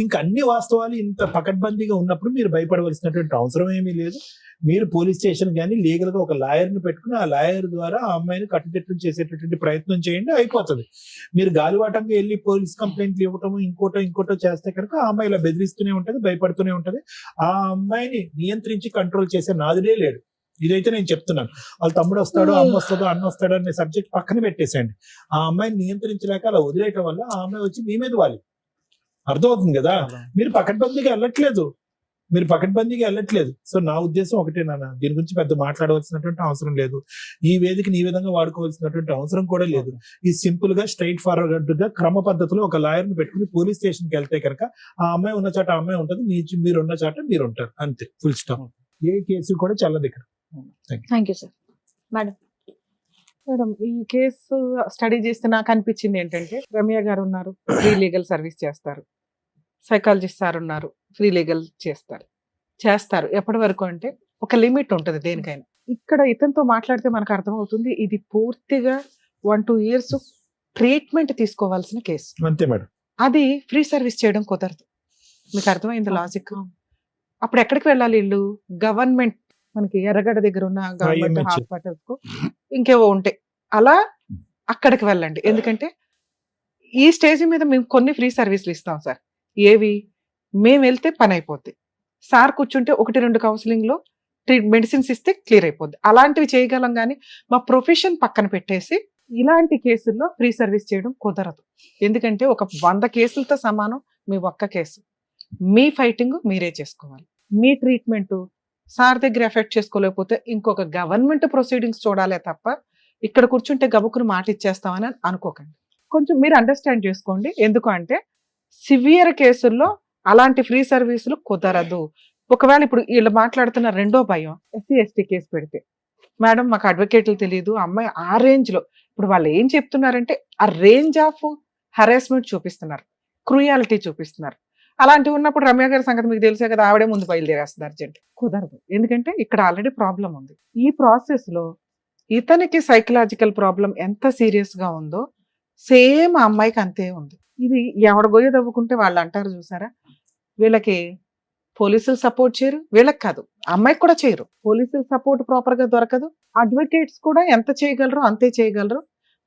ఇంకా అన్ని వాస్తవాలు ఇంత పకడ్బందీగా ఉన్నప్పుడు మీరు భయపడవలసినటువంటి అవసరం ఏమీ లేదు. మీరు పోలీస్ స్టేషన్ కానీ లీగల్ గా ఒక లాయర్ని పెట్టుకుని ఆ లాయర్ ద్వారా ఆ అమ్మాయిని కట్టుదిట్టం చేసేటటువంటి ప్రయత్నం చేయండి, అయిపోతుంది. మీరు గాలివాటంగా వెళ్ళి పోలీస్ కంప్లైంట్లు ఇవ్వటము ఇంకోటో చేస్తే కనుక ఆ అమ్మాయి ఇలా బెదిరిస్తూనే ఉంటది, భయపడుతూనే ఉంటది. ఆ అమ్మాయిని నియంత్రించి కంట్రోల్ చేసే నాదుడే లేడు. ఇదైతే నేను చెప్తున్నాను. వాళ్ళ తమ్ముడు వస్తాడో అమ్మ వస్తుందో అన్న వస్తాడో అనే సబ్జెక్ట్ పక్కన పెట్టేసేయండి. ఆ అమ్మాయిని నియంత్రించలేక అలా వదిలేయటం వల్ల ఆ అమ్మాయి వచ్చి మీ మీద వాలి. అర్థమవుతుంది కదా? మీరు పకడ్బందీగా వెళ్ళట్లేదు. సో నా ఉద్దేశం ఒకటే నాన్న, దీని గురించి పెద్ద మాట్లాడవలసినటువంటి అవసరం లేదు. ఈ వేదికని ఈ విధంగా వాడుకోవాల్సినటువంటి అవసరం కూడా లేదు. ఈ సింపుల్ గా స్ట్రైట్ ఫార్వర్డ్ గా క్రమ పద్ధతిలో ఒక లాయర్ ని పెట్టుకుని పోలీస్ స్టేషన్ కి వెళ్తే కనుక ఆ అమ్మాయి ఉన్న చాట ఆ అమ్మాయి ఉంటుంది, మీరు ఉన్న చాట మీరు ఉంటారు, అంతే, ఫుల్ స్టాప్. ఏ కేసు కూడా చల్లదు ఇక్కడ.
Thank you sir.
మేడం, ఈ కేసు స్టడీ చేస్తే నాకు అనిపించింది ఏంటంటే, రమ్య గారు ఉన్నారు, ఫ్రీ లీగల్ సర్వీస్ చేస్తారు. సైకాలజిస్ట్ సార్ ఉన్నారు, ఫ్రీ లీగల్ చేస్తారు. ఎప్పటి వరకు అంటే ఒక లిమిట్ ఉంటుంది దేనికైనా. ఇక్కడ ఇతనితో మాట్లాడితే మనకు అర్థమవుతుంది, ఇది పూర్తిగా 1-2 years ట్రీట్మెంట్ తీసుకోవాల్సిన కేసు.
అంతే మేడం.
అది ఫ్రీ సర్వీస్ చేయడం కుదరదు. మీకు అర్థమైంది లాజిక్? అప్పుడు ఎక్కడికి వెళ్ళాలి వీళ్ళు? గవర్నమెంట్, మనకి ఎర్రగడ్డ దగ్గర ఉన్న గవర్నమెంట్
IMH.
హాస్పిటల్స్ కు ఇంకేవో ఉంటాయి, అలా అక్కడికి వెళ్ళండి. ఎందుకంటే ఈ స్టేజ్ మీద మేము కొన్ని ఫ్రీ సర్వీసులు ఇస్తాం సార్. ఏవి? మేము వెళ్తే పని అయిపోద్ది, సార్ కూర్చుంటే 1-2 కౌన్సిలింగ్ లో మెడిసిన్స్ ఇస్తే క్లియర్ అయిపోద్ది. అలాంటివి చేయగలం, కానీ మా ప్రొఫెషన్ పక్కన పెట్టేసి ఇలాంటి కేసుల్లో ఫ్రీ సర్వీస్ చేయడం కుదరదు. ఎందుకంటే ఒక 100 కేసులతో సమానం మీ ఒక్క కేసు. మీ ఫైటింగ్ మీరే చేసుకోవాలి. మీ ట్రీట్మెంట్ సార్ దగ్గర ఎఫెక్ట్ చేసుకోలేకపోతే ఇంకొక గవర్నమెంట్ ప్రొసీడింగ్స్ చూడాలే తప్ప ఇక్కడ కూర్చుంటే గబుకుని మాట ఇచ్చేస్తామని అనుకోకండి. కొంచెం మీరు అండర్స్టాండ్ చేసుకోండి. ఎందుకు అంటే సివియర్ కేసుల్లో అలాంటి ఫ్రీ సర్వీసులు కుదరదు. ఒకవేళ ఇప్పుడు వీళ్ళు మాట్లాడుతున్న రెండో భయం, ఎస్సీ ఎస్టీ కేసు పెడితే మేడం మాకు అడ్వకేట్లు తెలియదు, అమ్మాయి ఆ రేంజ్ లో, ఇప్పుడు వాళ్ళు ఏం చెప్తున్నారంటే ఆ రేంజ్ ఆఫ్ హరాస్మెంట్ చూపిస్తున్నారు, క్రూయాలిటీ చూపిస్తున్నారు. అలాంటివి ఉన్నప్పుడు రమ్య గారి సంగతి మీకు తెలిసే కదా, ఆవిడే ముందు బయలుదేరేస్తుంది అర్జెంట్. కుదరదు, ఎందుకంటే ఇక్కడ ఆల్రెడీ ప్రాబ్లం ఉంది. ఈ ప్రాసెస్ లో ఇతనికి సైకలాజికల్ ప్రాబ్లం ఎంత సీరియస్ గా ఉందో సేమ్ ఆ అమ్మాయికి అంతే ఉంది. ఇది ఎవడ గొయ్య తవ్వుకుంటే వాళ్ళు అంటారు చూసారా, వీళ్ళకి పోలీసులు సపోర్ట్ చేయరు, వీళ్ళకి కాదు అమ్మాయికి కూడా చేయరు. పోలీసులు సపోర్ట్ ప్రాపర్ గా దొరకదు, అడ్వకేట్స్ కూడా ఎంత చేయగలరు అంతే చేయగలరు.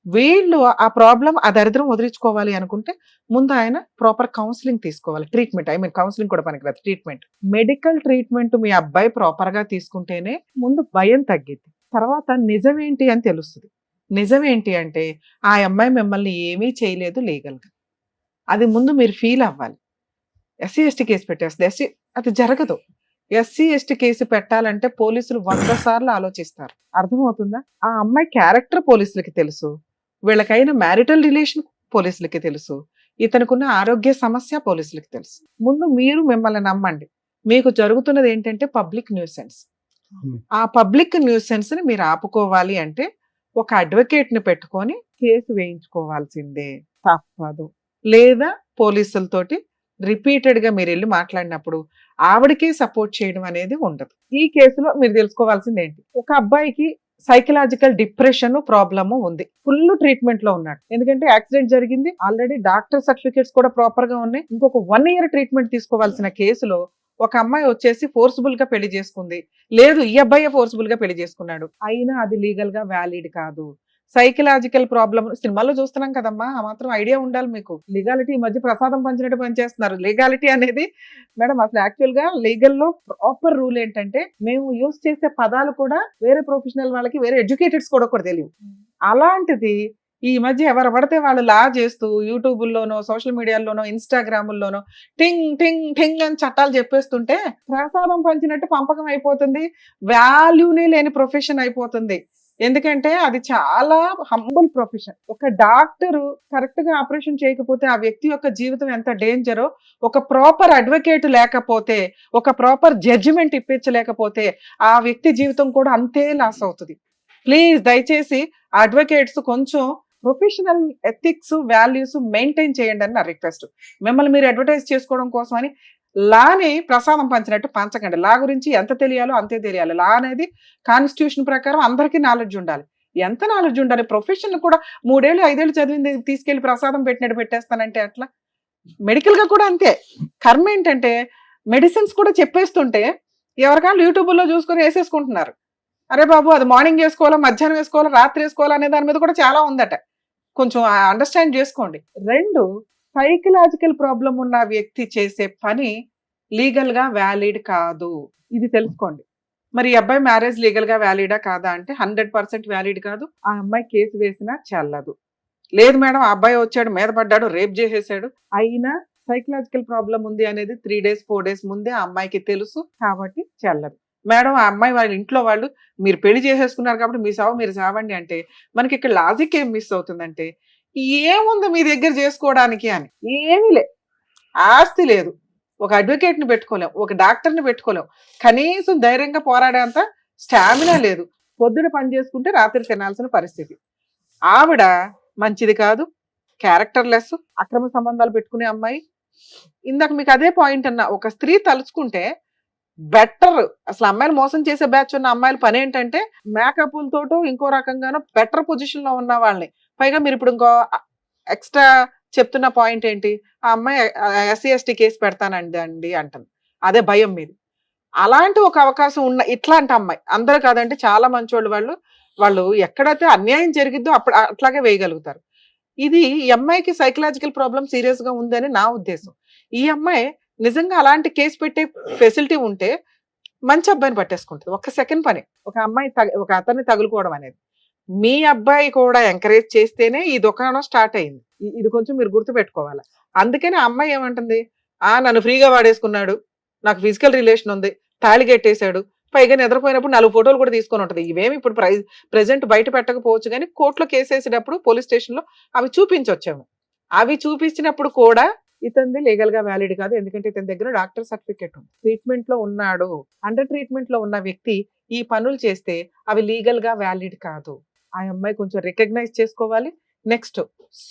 వీళ్ళు ఆ ప్రాబ్లం ఆ దరిద్రం వదిలించుకోవాలి అనుకుంటే ముందు ఆయన ప్రాపర్ కౌన్సిలింగ్ తీసుకోవాలి. ట్రీట్మెంట్, కౌన్సిలింగ్ కూడా పనికిరాదు, ట్రీట్మెంట్, మెడికల్ ట్రీట్మెంట్ మీ అబ్బాయి ప్రాపర్ గా తీసుకుంటేనే ముందు భయం తగ్గిద్ది. తర్వాత నిజమేంటి అని తెలుస్తుంది. నిజమేంటి అంటే ఆ అమ్మాయి మిమ్మల్ని ఏమీ చేయలేదు లీగల్ గా, అది ముందు మీరు ఫీల్ అవ్వాలి. ఎస్సీ ఎస్టీ కేసు పెట్టేస్తుంది, అది జరగదు. ఎస్సీ ఎస్టీ కేసు పెట్టాలంటే పోలీసులు 100 సార్లు ఆలోచిస్తారు. అర్థమవుతుందా? ఆ అమ్మాయి క్యారెక్టర్ పోలీసులకి తెలుసు, వీళ్ళకైన మ్యారిటల్ రిలేషన్ పోలీసులకి తెలుసు, ఇతనుకున్న ఆరోగ్య సమస్య పోలీసులకి తెలుసు. ముందు మీరు మిమ్మల్ని నమ్మండి. మీకు జరుగుతున్నది ఏంటంటే పబ్లిక్ న్యూసెన్స్. ఆ పబ్లిక్ న్యూసెన్స్ ని మీరు ఆపుకోవాలి అంటే ఒక అడ్వకేట్ ని పెట్టుకొని కేసు వేయించుకోవాల్సిందే, తప్పదు. లేదా పోలీసులతోటి రిపీటెడ్ గా మీరు వెళ్ళి మాట్లాడినప్పుడు ఆవిడకే సపోర్ట్ చేయడం అనేది ఉండదు. ఈ కేసులో మీరు తెలుసుకోవాల్సింది ఏంటి, ఒక అబ్బాయికి సైకలాజికల్ డిప్రెషన్ ప్రాబ్లము ఉంది, ఫుల్ ట్రీట్మెంట్ లో ఉన్నాడు. ఎందుకంటే యాక్సిడెంట్ జరిగింది, ఆల్రెడీ డాక్టర్ సర్టిఫికేట్స్ కూడా ప్రాపర్ గా ఉన్నాయి. ఇంకొక 1 year ట్రీట్మెంట్ తీసుకోవాల్సిన కేసులో ఒక అమ్మాయి వచ్చేసి ఫోర్స్ఫుల్ గా పెళ్లి చేసుకుంది, లేదు ఈ అబ్బాయి ఫోర్స్ఫుల్ గా పెళ్లి చేసుకున్నాడు, అయినా అది లీగల్ గా వ్యాలిడ్ కాదు. సైకలాజికల్ ప్రాబ్లమ్ సినిమాల్లో చూస్తున్నాం కదమ్మా, ఆ మాత్రం ఐడియా ఉండాలి మీకు. లీగాలిటీ ఈ మధ్య ప్రసాదం పంచినట్టు పనిచేస్తున్నారు. లీగాలిటీ అనేది మేడం అసలు యాక్చువల్ గా లీగల్ లో ప్రాపర్ రూల్ ఏంటంటే, మేము యూజ్ చేసే పదాలు కూడా వేరే ప్రొఫెషనల్ వాళ్ళకి, వేరే ఎడ్యుకేటెడ్స్ కూడా తెలియవు. అలాంటిది ఈ మధ్య ఎవరు పడితే వాళ్ళు లా చేస్తూ యూట్యూబుల్లోనో, సోషల్ మీడియాలోనో, ఇన్స్టాగ్రాముల్లోనో టింగ్ టింగ్ టింగ్ అని చట్టాలు చెప్పేస్తుంటే ప్రసాదం పంచినట్టు పంపకం అయిపోతుంది. వాల్యూనే లేని ప్రొఫెషన్ అయిపోతుంది. ఎందుకంటే అది చాలా హంబుల్ ప్రొఫెషన్. ఒక డాక్టరు కరెక్ట్ గా ఆపరేషన్ చేయకపోతే ఆ వ్యక్తి యొక్క జీవితం ఎంత డేంజరో, ఒక ప్రాపర్ అడ్వకేట్ లేకపోతే, ఒక ప్రాపర్ జడ్జిమెంట్ ఇప్పించలేకపోతే ఆ వ్యక్తి జీవితం కూడా అంతే లాస్ అవుతుంది. ప్లీజ్ దయచేసి అడ్వకేట్స్ కొంచెం ప్రొఫెషనల్ ఎథిక్స్, వాల్యూస్ మెయింటైన్ చేయండి అని నా రిక్వెస్ట్. మిమ్మల్ని మీరు అడ్వర్టైజ్ చేసుకోవడం కోసం అని లాని ప్రసాదం పంచినట్టు పంచకండి. లా గురించి ఎంత తెలియాలో అంతే తెలియాలి. లా అనేది కాన్స్టిట్యూషన్ ప్రకారం అందరికీ నాలెడ్జ్ ఉండాలి. ఎంత నాలెడ్జ్ ఉండాలి? ప్రొఫెషన్ కూడా 3 ఏళ్ళు 5 ఏళ్ళు చదివింది తీసుకెళ్లి ప్రసాదం పెట్టినట్టు పెట్టేస్తానంటే అట్లా. మెడికల్ గా కూడా అంతే. కర్మ ఏంటంటే మెడిసిన్స్ కూడా చెప్పేస్తుంటే ఎవరికాళ్ళు యూట్యూబ్లో చూసుకొని వేసేసుకుంటున్నారు. అరే బాబు అది మార్నింగ్ వేసుకోవాలా, మధ్యాహ్నం వేసుకోవాలా, రాత్రి వేసుకోవాలా అనే దాని మీద కూడా చాలా ఉందట. కొంచెం అండర్స్టాండ్ చేసుకోండి. 2, సైకలాజికల్ ప్రాబ్లం ఉన్న వ్యక్తి చేసే పని లీగల్ గా వ్యాలిడ్ కాదు. ఇది తెలుసుకోండి. మరి ఈ అబ్బాయి మ్యారేజ్ లీగల్ గా వ్యాలిడా కాదా అంటే 100% వ్యాలిడ్ కాదు. ఆ అమ్మాయి కేసు వేసినా చెల్లదు. లేదు మేడం ఆ అబ్బాయి వచ్చాడు, మీద పడ్డాడు, రేప్ చేసేసాడు, అయినా సైకలాజికల్ ప్రాబ్లం ఉంది అనేది 3 days 4 days ముందే ఆ అమ్మాయికి తెలుసు కాబట్టి చెల్లదు. మేడం ఆ అమ్మాయి వాళ్ళ ఇంట్లో వాళ్ళు మీరు పెళ్లి చేసేసుకున్నారు కాబట్టి మీ సావు మీరు సావండి అంటే మనకి ఇక్కడ లాజిక్ ఏం మిస్ అవుతుందంటే, ఏముంది మీ దగ్గర చేసుకోవడానికి అని? ఏమీ లే. ఆస్తి లేదు, ఒక అడ్వకేట్ ని పెట్టుకోలేం, ఒక డాక్టర్ ని పెట్టుకోలేం, కనీసం ధైర్యంగా పోరాడేంత స్టామినా లేదు. పొద్దున పని చేసుకుంటే రాత్రి తినాల్సిన పరిస్థితి. ఆవిడ మంచిది కాదు, క్యారెక్టర్ లెస్, అక్రమ సంబంధాలు పెట్టుకునే అమ్మాయి. ఇందాక మీకు అదే పాయింట్ అన్నా, ఒక స్త్రీ తలుచుకుంటే బెటర్. అసలు అమ్మాయిలు మోసం చేసే బ్యాచ్ ఉన్న అమ్మాయిల పని ఏంటంటే మేకప్లతోటో ఇంకో రకంగానో బెటర్ పొజిషన్ లో ఉన్న వాళ్ళని. పైగా మీరు ఇప్పుడు ఇంకో ఎక్స్ట్రా చెప్తున్న పాయింట్ ఏంటి, ఆ అమ్మాయి SC ST కేసు పెడతానండి అంటుంది. అదే భయం మీద. అలాంటి ఒక అవకాశం ఉన్న ఇట్లాంటి అమ్మాయి, అందరూ కాదంటే చాలా మంచోళ్ళు వాళ్ళు ఎక్కడైతే అన్యాయం జరిగిద్దో అప్పుడు అట్లాగే వేయగలుగుతారు. ఇది ఈ అమ్మాయికి సైకలాజికల్ ప్రాబ్లం సీరియస్ గా ఉందని నా ఉద్దేశం. ఈ అమ్మాయి నిజంగా అలాంటి కేసు పెట్టే ఫెసిలిటీ ఉంటే మంచి అబ్బాయిని పట్టేసుకుంటుంది. ఒక్క సెకండ్ పని. ఒక అమ్మాయి ఒక అతన్ని తగులుకోవడం అనేది మీ అబ్బాయి కూడా ఎంకరేజ్ చేస్తేనే ఈ దుకాణం స్టార్ట్ అయింది. ఇది కొంచెం మీరు గుర్తుపెట్టుకోవాలి. అందుకని ఆ అమ్మాయి ఏమంటుంది, నన్ను ఫ్రీగా వాడేసుకున్నాడు, నాకు ఫిజికల్ రిలేషన్ ఉంది, తాళి కట్టేశాడు, పైగా నిద్రపోయినప్పుడు 4 ఫోటోలు కూడా తీసుకొని ఉంటుంది. ఇవేమి ఇప్పుడు ప్రెజెంట్ బయట పెట్టకపోవచ్చు కానీ కోర్టులో కేసు వేసేటప్పుడు పోలీస్ స్టేషన్ లో అవి చూపించొచ్చాము. అవి చూపించినప్పుడు కూడా ఇతనిది లీగల్ గా వ్యాలిడ్ కాదు. ఎందుకంటే ఇతని దగ్గర డాక్టర్ సర్టిఫికేట్ ఉంది, ట్రీట్మెంట్ లో ఉన్నాడు. అండర్ ట్రీట్మెంట్ లో ఉన్న వ్యక్తి ఈ పనులు చేస్తే అవి లీగల్ గా వ్యాలిడ్ కాదు. ఆ అమ్మాయి కొంచెం రికగ్నైజ్ చేసుకోవాలి. నెక్స్ట్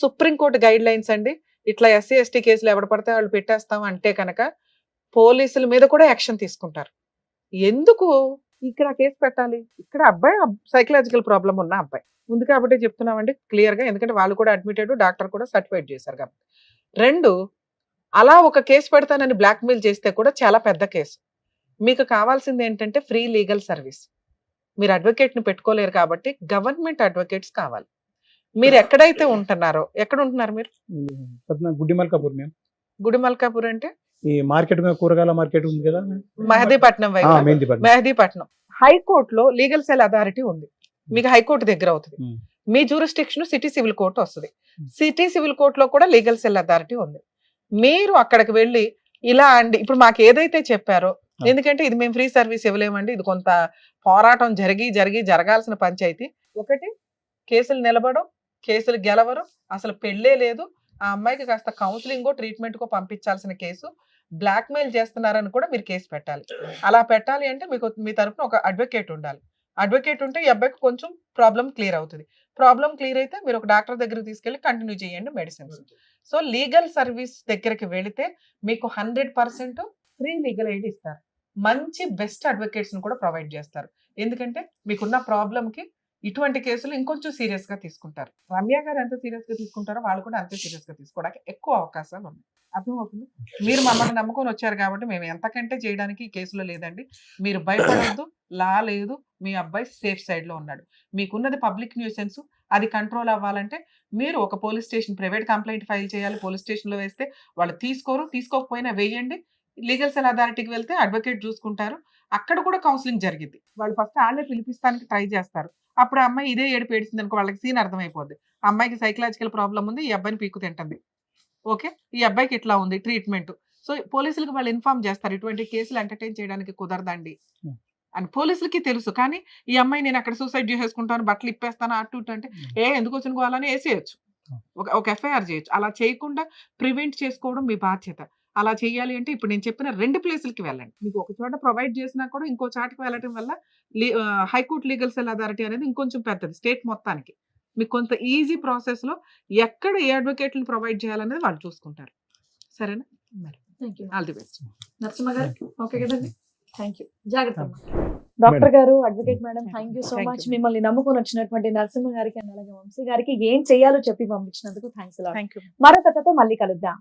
సుప్రీంకోర్టు గైడ్ లైన్స్ అండి. ఇట్లా SC ST కేసులు ఎవడ పడితే వాళ్ళు పెట్టేస్తాం అంటే కనుక పోలీసుల మీద కూడా యాక్షన్ తీసుకుంటారు. ఎందుకు ఇక్కడ కేసు పెట్టాలి? ఇక్కడ అబ్బాయి సైకలాజికల్ ప్రాబ్లం ఉన్న అబ్బాయి ఉంది కాబట్టి చెప్తున్నామండి క్లియర్ గా. ఎందుకంటే వాళ్ళు కూడా అడ్మిటెడ్, డాక్టర్ కూడా సర్టిఫైడ్ చేశారు కాబట్టి. 2, అలా ఒక కేసు పెడతానని బ్లాక్మెయిల్ చేస్తే కూడా చాలా పెద్ద కేసు. మీకు కావాల్సింది ఏంటంటే ఫ్రీ లీగల్ సర్వీస్. మీరు అడ్వకేట్ ని పెట్టుకోలేరు కాబట్టి గవర్నమెంట్ అడ్వకేట్స్ కావాలి. మీరు ఎక్కడైతే ఉంటున్నారో, ఎక్కడ ఉంటున్నారు మీరు?
గుడిమల్కాపూర్. మేము
గుడిమల్కాపూర్ అంటే
ఈ మార్కెట్ కూరగాయల మార్కెట్ ఉంది కదా,
మెహదీపట్నం వైపు. మెహదీపట్నం హైకోర్టులో లీగల్ సెల్ అథారిటీ ఉంది. మీకు హైకోర్టు దగ్గర అవుతుంది. మీ జ్యూరిస్డిక్షన్ సిటీ సివిల్ కోర్టు వస్తుంది. సిటీ సివిల్ కోర్టులో కూడా లీగల్ సెల్ అథారిటీ ఉంది. మీరు అక్కడికి వెళ్ళి ఇలా అండి ఇప్పుడు మాకు ఏదైతే చెప్పారో, ఎందుకంటే ఇది మేము ఫ్రీ సర్వీస్ ఇవ్వలేమండి, ఇది కొంత పోరాటం జరగాల్సిన పంచాయతీ. ఒకటి కేసులు నిలబడం, కేసులు గెలవరు, అసలు పెళ్ళే లేదు, ఆ అమ్మాయికి కాస్త కౌన్సిలింగో ట్రీట్మెంట్కో పంపించాల్సిన కేసు, బ్లాక్మెయిల్ చేస్తున్నారని కూడా మీరు కేసు పెట్టాలి. అలా పెట్టాలి అంటే మీకు మీ తరపున ఒక అడ్వకేట్ ఉండాలి. అడ్వకేట్ ఉంటే ఈ అబ్బాయికి కొంచెం ప్రాబ్లం క్లియర్ అవుతుంది. ప్రాబ్లం క్లియర్ అయితే మీరు ఒక డాక్టర్ దగ్గరికి తీసుకెళ్లి కంటిన్యూ చేయండి మెడిసిన్స్. సో లీగల్ సర్వీస్ దగ్గరికి వెళితే మీకు 100% ఫ్రీ లీగల్ ఎయిడ్ ఇస్తారు. మంచి బెస్ట్ అడ్వకేట్స్ ని కూడా ప్రొవైడ్ చేస్తారు. ఎందుకంటే మీకున్న ప్రాబ్లం కి ఇటువంటి కేసులు ఇంకొంచెం సీరియస్ గా తీసుకుంటారు. రమ్య గారు ఎంత సీరియస్ గా తీసుకుంటారో వాళ్ళు కూడా అంతే సీరియస్ గా తీసుకోవడానికి ఎక్కువ అవకాశాలు ఉన్నాయి. అర్థమవుతుంది? మీరు మమ్మల్ని నమ్ముకొని వచ్చారు కాబట్టి మేము ఎంతకంటే చేయడానికి ఈ కేసులో లేదండి. మీరు భయపడొద్దు, లా లేదు, మీ అబ్బాయి సేఫ్ సైడ్ లో ఉన్నాడు. మీకున్నది పబ్లిక్ న్యూసెన్స్, అది కంట్రోల్ అవ్వాలంటే మీరు ఒక police station private complaint file చేయాలి. పోలీస్ స్టేషన్లో వేస్తే వాళ్ళు తీసుకోకపోయినా వేయండి. లీగల్ సెల్ అథారిటీకి వెళ్తే అడ్వకేట్ చూసుకుంటారు. అక్కడ కూడా కౌన్సిలింగ్ జరిగింది. వాళ్ళు ఫస్ట్ వాళ్ళే పిలిపిస్తానికి ట్రై చేస్తారు. అప్పుడు ఆ అమ్మాయి ఇదే ఏడుపు ఏడిసింది అనుకో, వాళ్ళకి సీన్ అర్థమైపోద్ది. ఆ అమ్మాయికి సైకలాజికల్ ప్రాబ్లం ఉంది, ఈ అబ్బాయిని పీకు తింటుంది. ఓకే, ఈ అబ్బాయికి ఇట్లా ఉంది ట్రీట్మెంట్. సో పోలీసులకు వాళ్ళు ఇన్ఫార్మ్ చేస్తారు, ఇటువంటి కేసులు ఎంటర్టైన్ చేయడానికి కుదరదండి అని పోలీసులకి తెలుసు. కానీ ఈ అమ్మాయి నేను అక్కడ సూసైడ్ చేసేసుకుంటాను, బట్టలు ఇప్పేస్తాను, అటు ఇటు అంటే ఎందుకు వచ్చిన గోవాలని వేసేయచ్చు, ఒక ఎఫ్ఐఆర్ చేయొచ్చు. అలా చేయకుండా ప్రివెంట్ చేసుకోవడం మీ బాధ్యత. అలా చేయాలి అంటే ఇప్పుడు నేను చెప్పిన 2 ప్లేసులకి వెళ్ళండి. మీకు ఒక చోట ప్రొవైడ్ చేసినా కూడా ఇంకో చాటుకు వెళ్ళడం వల్ల హైకోర్టు లీగల్ సెల్ అథారిటీ అనేది ఇంకొంచెం పెద్దది స్టేట్ మొత్తానికి. మీకు కొంత ఈజీ ప్రాసెస్లో ఎక్కడ ఏ అడ్వకేట్ని ప్రొవైడ్ చేయాలనేది వాళ్ళు చూసుకుంటారు. సరేనా?
Thank you
all the best.
Narasimha గారు. ఓకే కదండి, థ్యాంక్ యూ. జాగ్రత్త. డాక్టర్ గారు, advocate madam, thank you so
Thank
much.
you.
మిమ్మల్ని నమ్ముకొని వచ్చినటువంటి నరసింహ గారికి అలాగే వంశీ గారికి ఏం చేయాలో చెప్పి పంపించినందుకు థ్యాంక్స్.
Thank you.
మరో కథతో మళ్ళీ కలుద్దాం.